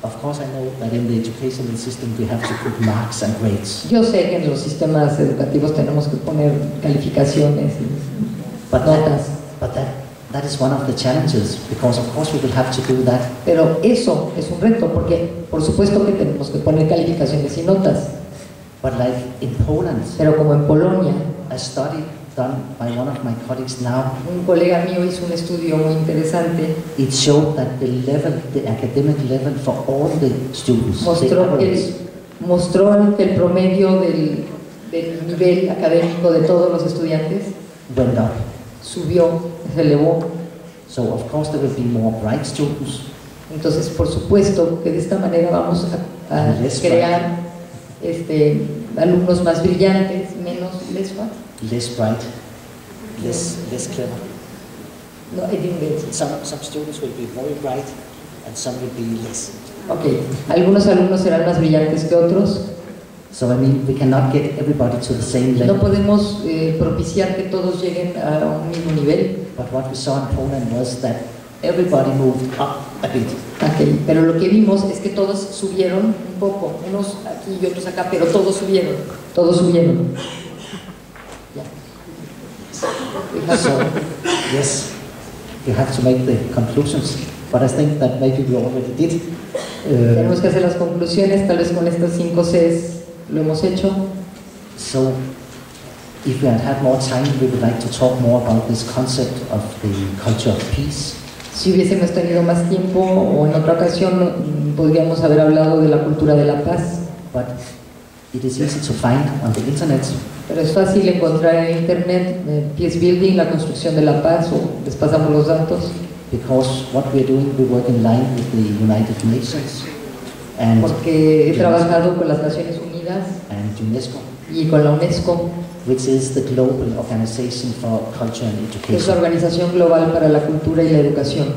B: Of course, I know that in the educational system we have to put marks and grades,
C: Yo sé que en los sistemas educativos tenemos que poner calificaciones y
B: but
C: notas,
B: that is one of the challenges, because of course we will have to do that.
C: pero eso es un reto, porque por supuesto que tenemos que poner calificaciones y notas,
B: But like in Poland,
C: pero como en Polonia,
B: a study done by one of my colleagues now,
C: un colega mío hizo un estudio muy interesante,
B: it showed that the academic level for all the students, the average,
C: mostró que el promedio del nivel académico de todos los estudiantes
B: went up.
C: subió, se elevó.
B: So of course there will be more bright students,
C: Entonces, por supuesto que de esta manera vamos a crear alumnos más brillantes, menos
B: less bright, less clever.
C: No, I didn't get it.
B: Some students will be very bright and some will be less.
C: Okay, algunos alumnos serán más brillantes que otros.
B: So I mean, we cannot get everybody to the same level.
C: No podemos propiciar que todos lleguen a un mismo nivel.
B: But what we saw in Poland was that everybody moved up a bit.
C: Okay, pero lo que vimos es que todos subieron un poco, unos aquí y otros acá, pero todos subieron.
B: So, yes, you have to make the conclusions, but I think that maybe we already did.
C: Tenemos que hacer las conclusiones, tal vez con estas 5 Cs lo hemos hecho.
B: So, if we had had more time, we would like to talk more about this concept of the culture of peace.
C: Si hubiésemos tenido más tiempo o en otra ocasión podríamos haber hablado de la cultura de la paz.
B: But it is easy to find on the internet.
C: Pero es fácil encontrar en internet peace building, la construcción de la paz, o les pasamos los datos.
B: Because what we are doing, we work in line with the United Nations and
C: Porque he trabajado con las Naciones Unidas
B: and UNESCO,
C: y con la UNESCO,
B: which is the global organization for culture and
C: que es la
B: education.
C: Organización Global para la Cultura y la Educación.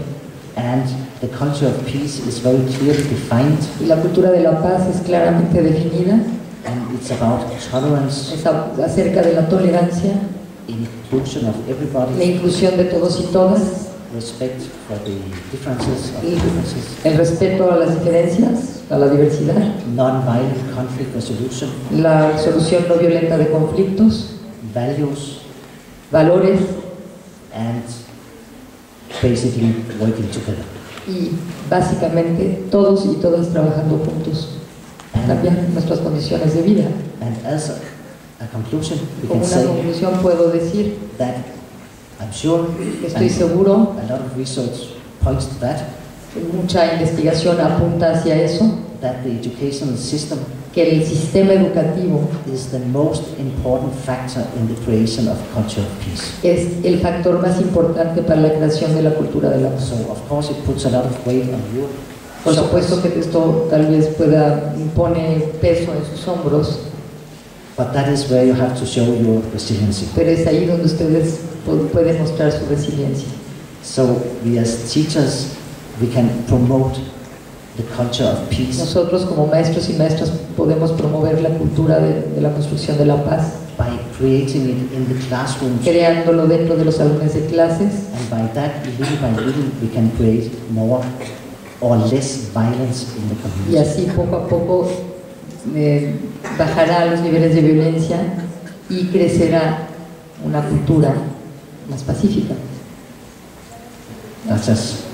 B: And the culture of peace is very clearly defined,
C: Y la cultura de la paz es claramente definida,
B: and it's about tolerance,
C: es acerca de la tolerancia,
B: inclusion of
C: la
B: everybody,
C: inclusión de todos y todas,
B: respect for the differences of
C: y
B: differences,
C: el respeto a las diferencias, a la diversidad,
B: non-violent conflict resolution,
C: la solución no violenta de conflictos,
B: values,
C: valores
B: and basically working together.
C: y básicamente todos y todas trabajando juntos para cambiar nuestras condiciones de vida.
B: And as a conclusion, we
C: Como
B: can
C: una
B: say
C: conclusión puedo decir,
B: that I'm sure,
C: estoy
B: and
C: seguro,
B: a lot of research points to that,
C: que mucha investigación apunta hacia eso,
B: that the educational system
C: que el sistema educativo
B: is the most important factor in the creation of culture of peace.
C: es el factor más importante para la creación de la cultura de la paz.
B: So of course it puts a lot of weight on you.
C: Por supuesto que esto tal vez impone peso en sus hombros,
B: But that is where you have to show your resiliency.
C: pero es ahí donde ustedes pueden mostrar su resiliencia.
B: So we as teachers, we can promote the culture of peace
C: Nosotros como maestros y maestras podemos promover la cultura de la construcción de la paz,
B: by creating it in the classrooms,
C: creándolo dentro de los salones de clases,
B: and by that, little by little, we can create more or less violence in the
C: y
B: community.
C: así poco a poco bajará los niveles de violencia y crecerá una cultura más pacífica.
B: Gracias.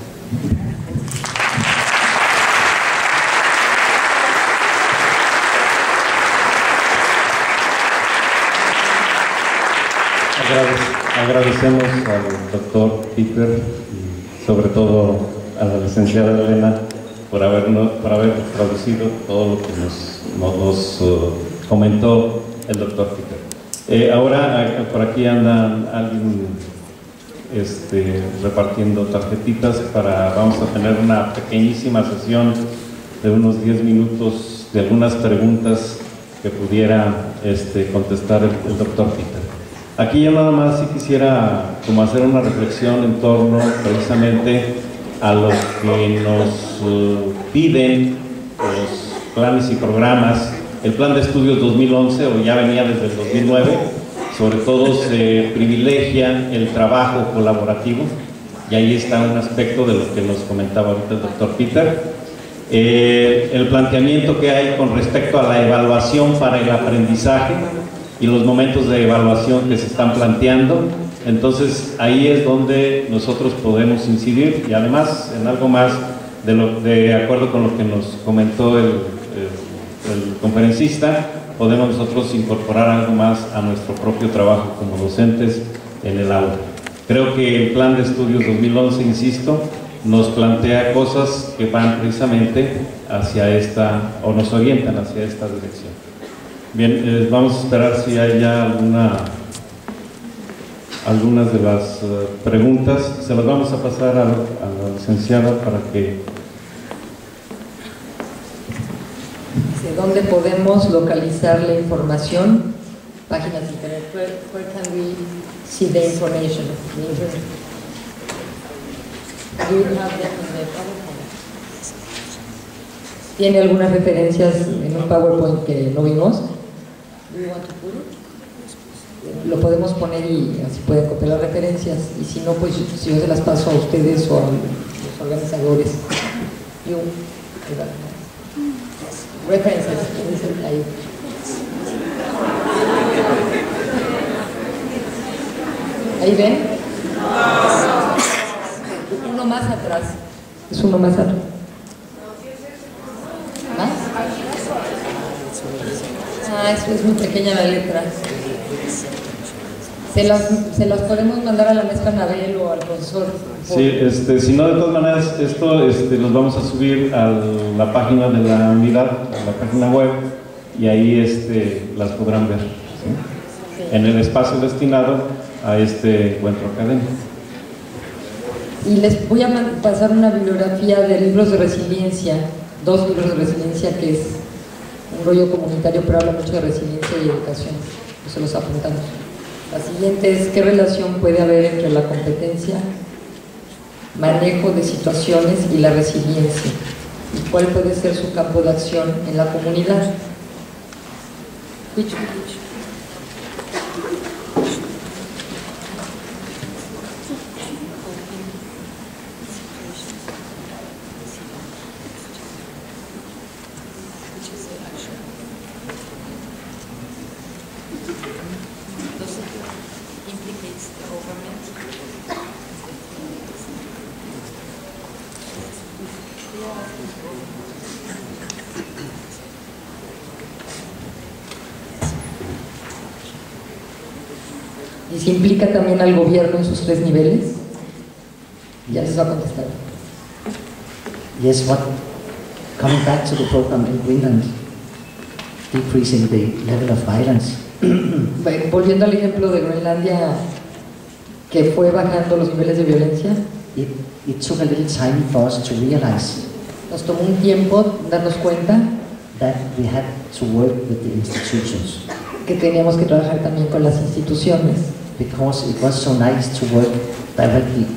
A: Agradecemos al doctor Peter y sobre todo a la licenciada Elena por haber traducido todo lo que nos comentó el doctor Peter. Ahora por aquí anda alguien repartiendo tarjetitas vamos a tener una pequeñísima sesión de unos 10 minutos de algunas preguntas que pudiera contestar el doctor Peter. Aquí yo nada más sí quisiera como hacer una reflexión en torno precisamente a lo que nos piden los planes y programas. El plan de estudios 2011, o ya venía desde el 2009, sobre todo se privilegia el trabajo colaborativo, y ahí está un aspecto de lo que nos comentaba ahorita el doctor Peter. El planteamiento que hay con respecto a la evaluación para el aprendizaje y los momentos de evaluación que se están planteando. Entonces ahí es donde nosotros podemos incidir, y además en algo más de acuerdo con lo que nos comentó el conferencista, podemos nosotros incorporar algo más a nuestro propio trabajo como docentes en el aula. Creo que el plan de estudios 2011, insisto, nos plantea cosas que van precisamente hacia esta, o nos orientan hacia esta dirección. Bien, vamos a esperar si hay ya algunas de las preguntas. Se las vamos a pasar a la licenciada para que...
C: ¿Dónde podemos localizar la información? Páginas de internet. Where can we see the information? Do you have them in the PowerPoint? ¿Tiene algunas referencias en un PowerPoint que no vimos? Do you want to put it? Lo podemos poner y así pueden copiar las referencias, y si no, pues si yo se las paso a ustedes o a los organizadores. Referencias, ahí. ¿Ahí ven? Uno más atrás. Es uno más atrás. ¿Más? Ah, es muy pequeña la letra. Se las podemos mandar a la maestra Anabel o al profesor.
A: Sí, si no, de todas maneras, esto los vamos a subir a la página de la unidad, a la página web, y ahí las podrán ver, ¿sí? Sí. En el espacio destinado a este encuentro académico.
C: Y les voy a pasar una bibliografía de libros de resiliencia, 2 libros de resiliencia, que es un rollo comunitario, pero habla mucho de resiliencia y educación. Se los apuntamos. La siguiente es: ¿qué relación puede haber entre la competencia, manejo de situaciones y la resiliencia? ¿Y cuál puede ser su campo de acción en la comunidad? ¿Y si implica también al gobierno en sus 3 niveles? Ya les va a contestar.
B: Yes, coming back to the program in Greenland, decreasing the level of violence.
C: Volviendo al ejemplo de Groenlandia, que fue bajando los niveles de violencia.
B: It took a little time for us to realize.
C: Nos tomó un tiempo darnos cuenta
B: that we had to work with the institutions.
C: Que teníamos que trabajar también con las instituciones.
B: Because it was so nice to work directly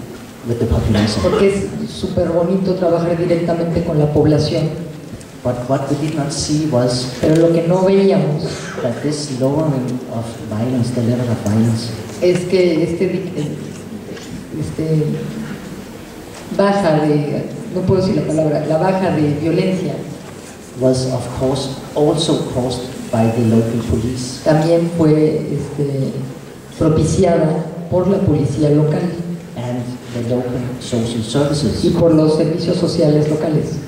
B: with the population.
C: Porque es súper bonito trabajar directamente con la población.
B: But what we did not see was,
C: pero lo que no veíamos,
B: that this lowering of violence, the level of violence,
C: es que baja de, no puedo decir la palabra, la baja de violencia,
B: was of course also caused by the local police.
C: También fue propiciada por la policía local
B: and the local social services,
C: y por los servicios sociales locales,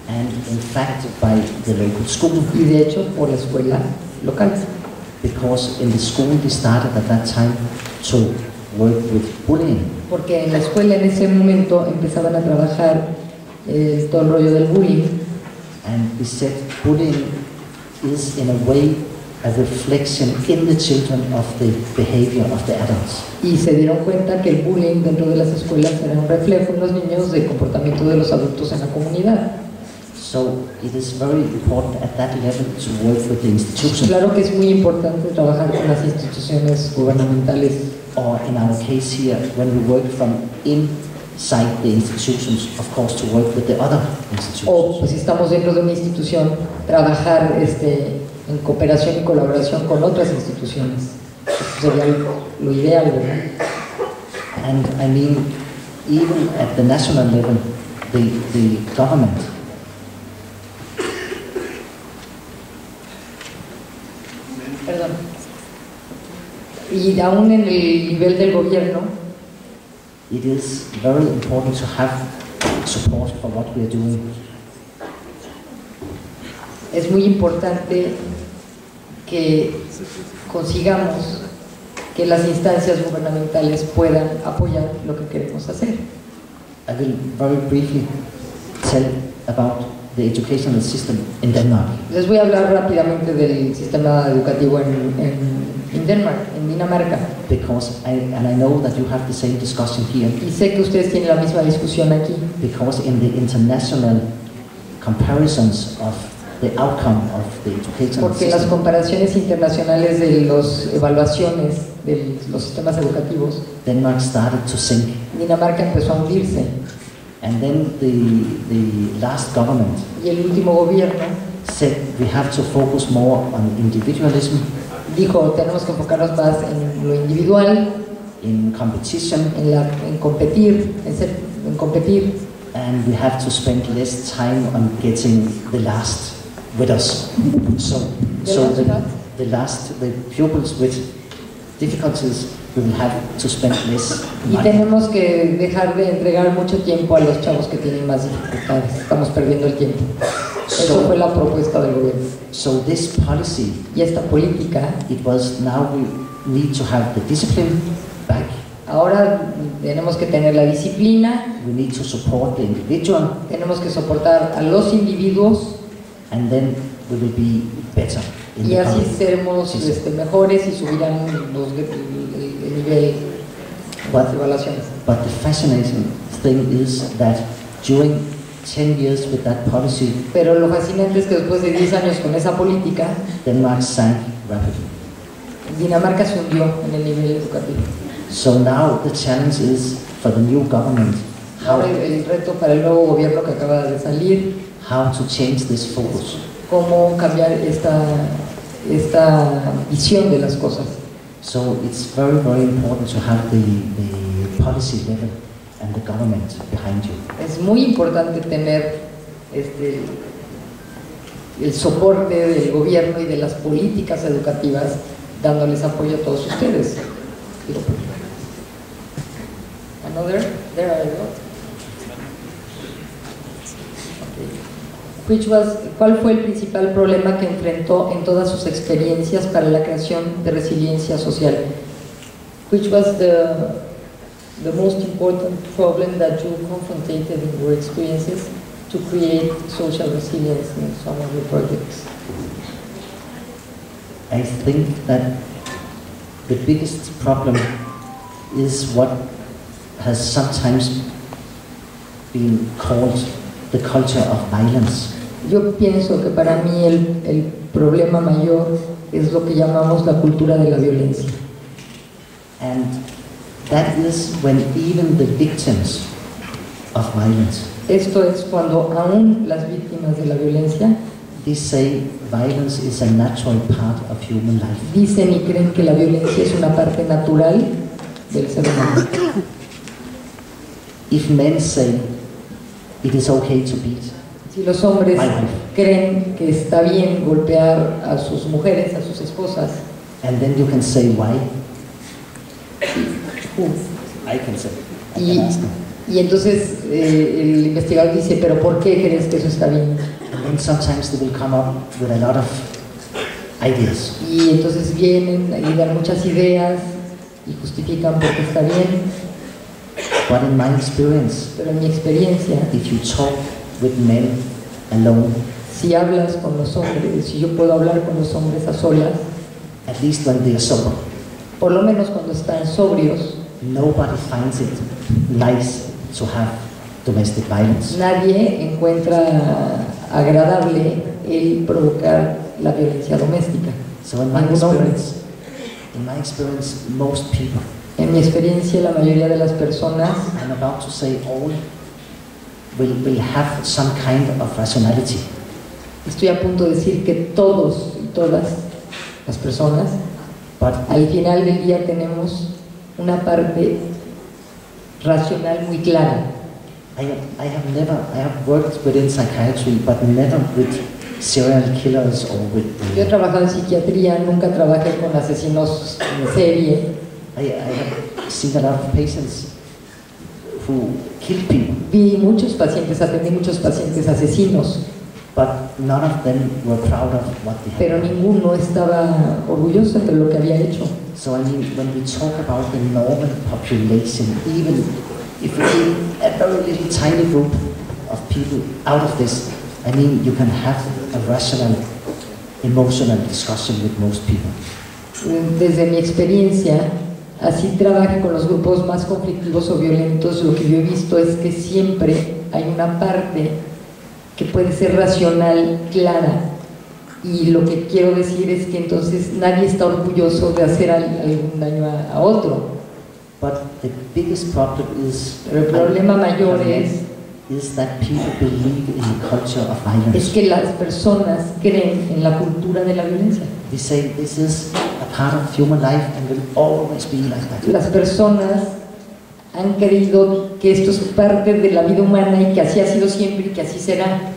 B: and in fact by the local school,
C: y de hecho por la escuela local,
B: because in the school they started at that time to work with bullying.
C: Porque en la escuela en ese momento empezaban a trabajar todo el rollo del bullying.
B: And we said bullying is in a way a reflection in the children of the behavior of the adults.
C: Y se dieron cuenta que el bullying dentro de las escuelas era un reflejo en los niños del comportamiento de los adultos en la comunidad.
B: So it is very important at that level to work with the institutions.
C: Claro que es muy importante trabajar con las instituciones gubernamentales.
B: Or in our case here, when we work from inside the institutions, of course, to work with the other institutions.
C: O pues si estamos dentro de una institución, trabajar en cooperación y colaboración con otras instituciones. Eso sería lo ideal, ¿verdad?
B: And I mean, even at the national level, the government
C: Perdón. Y aún en el nivel del gobierno,
B: it is very important to have support for what we are doing.
C: es muy importante que consigamos que las instancias gubernamentales puedan apoyar lo que queremos hacer.
B: I will very briefly tell about the educational system in Denmark.
C: Les voy a hablar rápidamente del sistema educativo en Dinamarca.
B: Because I know that you have the same discussion here.
C: Y sé que ustedes tienen la misma discusión aquí.
B: Because in the international comparisons of the outcome of the educational
C: Porque las
B: system,
C: comparaciones internacionales de las evaluaciones de los sistemas educativos,
B: Denmark started to sink.
C: Dinamarca empezó a hundirse.
B: And then the last government
C: Y el último gobierno
B: said we have to focus more on individualism,
C: dijo, tenemos que enfocarnos más en lo individual,
B: in competition,
C: en competir, en competir,
B: and we have to spend less time on getting the last with us. So the pupils with difficulties will have to spend less
C: y
B: money.
C: tenemos que dejar de entregar mucho tiempo a los chavos que tienen más dificultades. Estamos perdiendo el tiempo. Eso fue la propuesta del gobierno.
B: So this policy,
C: Y esta política,
B: it was now we need to have the discipline back.
C: ahora tenemos que tener la disciplina,
B: We need to support the individual,
C: tenemos que soportar a los individuos
B: and then we will be better in
C: y
B: the
C: así
B: coming
C: seremos
B: season.
C: mejores y subirán el nivel de las evaluaciones.
B: But the fascinating thing is that during 10 years with that policy,
C: Pero lo fascinante es que después de 10 años con esa política,
B: Denmark sank rapidly.
C: Dinamarca se hundió en el nivel educativo.
B: So now the challenge is for the new government
C: Ahora el reto para el nuevo gobierno que acaba de salir,
B: how to change this focus.
C: cómo cambiar esta visión de las cosas.
B: So it's very, very important to have the policy level and the government behind you.
C: Es muy importante tener el soporte del gobierno y de las políticas educativas dándoles apoyo a todos ustedes. Another, there I go. ¿Cuál fue el principal problema que enfrentó en todas sus experiencias para la creación de resiliencia social? Which was the most important problem that you confronted in your experiences to create social resilience in some of your projects?
B: I think that the biggest problem is what has sometimes been called the culture of violence.
C: Yo pienso que para mí el problema mayor es lo que llamamos la cultura de la violencia.
B: And that is when even the victims of violence,
C: Esto es cuando aún las víctimas de la violencia
B: they say violence is a natural part of human life.
C: dicen y creen que la violencia es una parte natural del ser humano.
B: If men say it is okay to beat,
C: Si los hombres creen que está bien golpear a sus mujeres, a sus esposas,
B: and then you can say why,
C: uh,
B: I can say, I
C: y,
B: can ask them.
C: y entonces el investigador dice, pero ¿por qué crees que eso está bien?
B: And then sometimes they will come up with a lot of ideas.
C: Y entonces vienen y dan muchas ideas y justifican por qué está bien,
B: But in my experience,
C: pero en mi experiencia,
B: if you talk with men alone,
C: si hablas con los hombres, si yo puedo hablar con los hombres a solas,
B: at least when they are sober,
C: por lo menos cuando están sobrios,
B: nobody finds it nice to have domestic violence.
C: nadie encuentra agradable el provocar la violencia doméstica.
B: So in my experience, most people,
C: En mi experiencia, la mayoría de las personas,
B: I'm about to say all, will have some kind of rationality.
C: estoy a punto de decir que todos y todas las personas,
B: But
C: al final del día tenemos una parte racional muy clara.
B: I have worked within psychiatry, but never with serial killers or with.
C: Yo he trabajado en psiquiatría, nunca trabajé con asesinos en serie.
B: I have seen a lot of patients who kill people,
C: Vi muchos pacientes, atendí muchos pacientes asesinos,
B: but none of them were proud of what they had
C: pero
B: done.
C: ninguno estaba orgulloso de lo que había hecho.
B: So I mean, when we talk about the normal population, even if we take a very little tiny group of people out of this, I mean, you can have a rational, emotional discussion with most people.
C: Desde mi experiencia, así trabaje con los grupos más conflictivos o violentos, lo que yo he visto es que siempre hay una parte que puede ser racional, clara, y lo que quiero decir es que entonces nadie está orgulloso de hacer algún daño a otro.
B: But the biggest problem is,
C: Pero el problema mayor
B: is that people believe in the culture of violence.
C: es que las personas creen en la cultura de la violencia.
B: We say this is a part of human life and will always be like that.
C: Las personas han creído que esto es parte de la vida humana y que así ha sido siempre y que así será.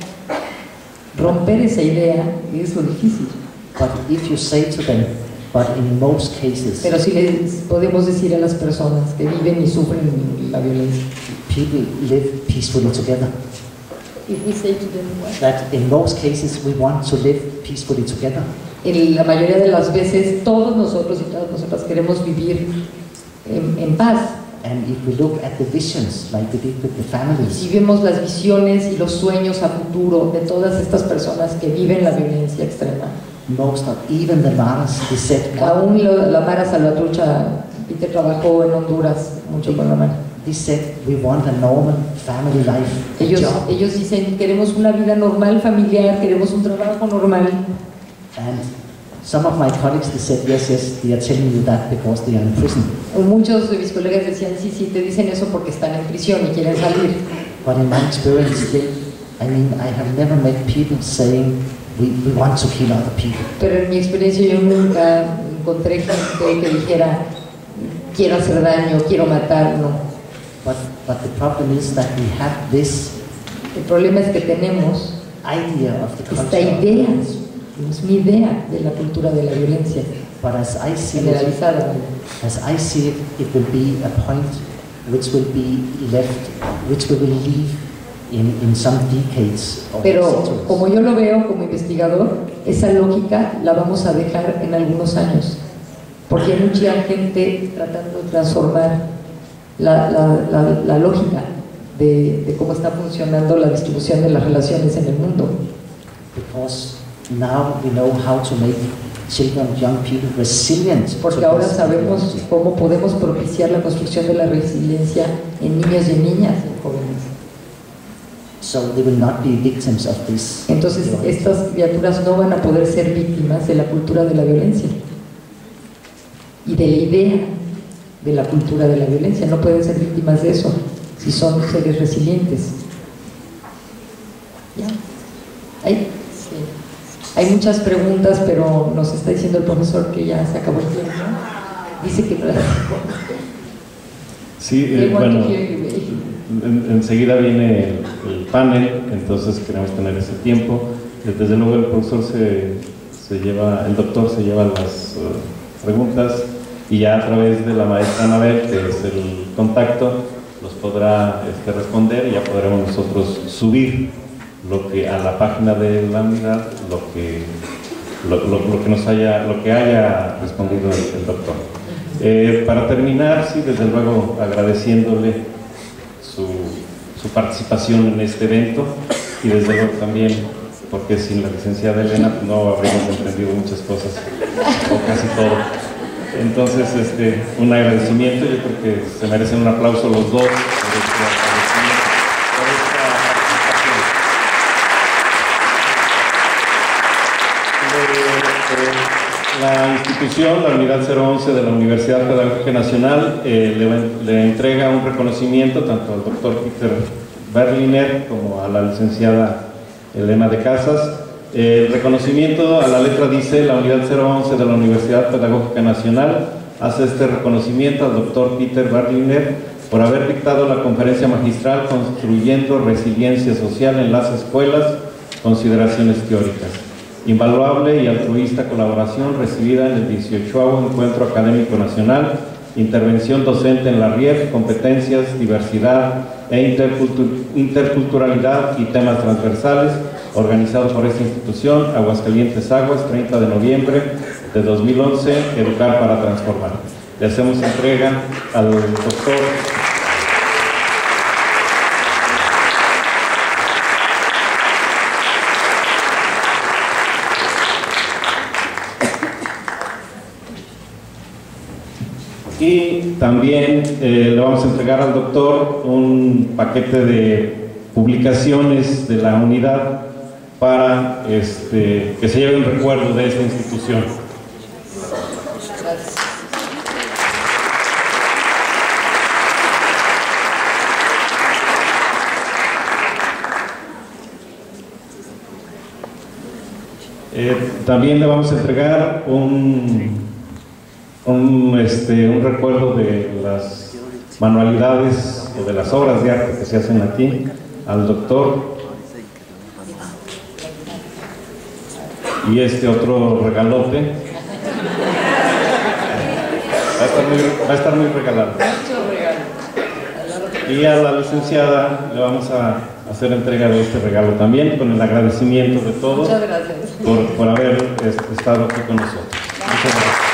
C: Romper esa idea es lo difícil.
B: But if you say to them, but in most cases,
C: Pero si les podemos decir a las personas que viven y sufren la violencia,
B: people live peacefully together.
C: if we say to them what?
B: That in most cases we want to live peacefully together.
C: En la mayoría de las veces todos nosotros y todas nosotras queremos vivir en paz.
B: And if we look at the visions like we did with the
C: Si
B: families,
C: vemos las visiones y los sueños a futuro de todas estas personas que viven la violencia extrema,
B: most of even the Maras, they said,
C: aún la Mara Salvatrucha, Peter trabajó en Honduras mucho con la Mara.
B: they said we want a normal family life, a job.
C: Ellos dicen, queremos una vida normal, familiar, queremos un trabajo normal.
B: And some of my colleagues, they said, yes, they are telling you that because they are in prison.
C: Muchos de mis colegas decían, sí, te dicen eso porque están en prisión y quieren salir.
B: But in my experience, I have never met people saying, we want to kill other people.
C: Pero en mi experiencia yo nunca encontré gente que dijera, quiero hacer daño, quiero matar, no.
B: But the problem is that we have this
C: El problema es que tenemos
B: idea of the
C: esta
B: culture.
C: idea, es mi idea de la cultura de la violencia
B: But as I see it,
C: generalizada.
B: it will be a point which will be left, which we will leave in some decades or
C: Pero
B: centuries.
C: como yo lo veo como investigador, esa lógica la vamos a dejar en algunos años, porque hay mucha gente tratando de transformar la lógica de cómo está funcionando la distribución de las relaciones en el mundo.
B: Because now we know how to make children, young people resilient.
C: Porque
B: to
C: ahora
B: this
C: sabemos
B: technology.
C: cómo podemos propiciar la construcción de la resiliencia en niños y en niñas, en jóvenes.
B: So they will not be victims of this.
C: Entonces, estas criaturas no van a poder ser víctimas de la cultura de la violencia y de la idea de la cultura de la violencia. No pueden ser víctimas de eso si son seres resilientes. ¿Ya? Hay muchas preguntas, pero nos está diciendo el profesor que ya se acabó el tiempo. Dice que no las responde.
A: Sí, bueno, enseguida viene el panel, entonces queremos tener ese tiempo. Desde luego el profesor el doctor se lleva las preguntas y ya a través de la maestra Anabel, que es el contacto, los podrá responder y ya podremos nosotros subir a la página de la unidad lo que haya respondido el doctor. Para terminar, sí, desde luego agradeciéndole su participación en este evento y desde luego también porque sin la licenciada Elena no habríamos emprendido muchas cosas o casi todo. Entonces, un agradecimiento, yo creo que se merecen un aplauso los dos. La institución, la Unidad 011 de la Universidad Pedagógica Nacional, le entrega un reconocimiento tanto al doctor Peter Berliner como a la licenciada Elena de Casas. El reconocimiento a la letra dice: la Unidad 011 de la Universidad Pedagógica Nacional hace este reconocimiento al doctor Peter Berliner por haber dictado la conferencia magistral Construyendo Resiliencia Social en las Escuelas, Consideraciones Teóricas. Invaluable y altruista colaboración recibida en el 18º Encuentro Académico Nacional, intervención docente en la RIEF, competencias, diversidad e interculturalidad y temas transversales, organizado por esta institución, Aguascalientes Aguas, 30 de noviembre de 2011, Educar para Transformar. Le hacemos entrega al doctor y también le vamos a entregar al doctor un paquete de publicaciones de la unidad para que se lleve un recuerdo de esta institución. También le vamos a entregar un recuerdo de las manualidades o de las obras de arte que se hacen aquí al doctor, y otro regalote va a estar muy regalado, y a la licenciada le vamos a hacer entrega de este regalo también, con el agradecimiento de todos.
C: Muchas gracias
A: por haber estado aquí con nosotros. Muchas gracias.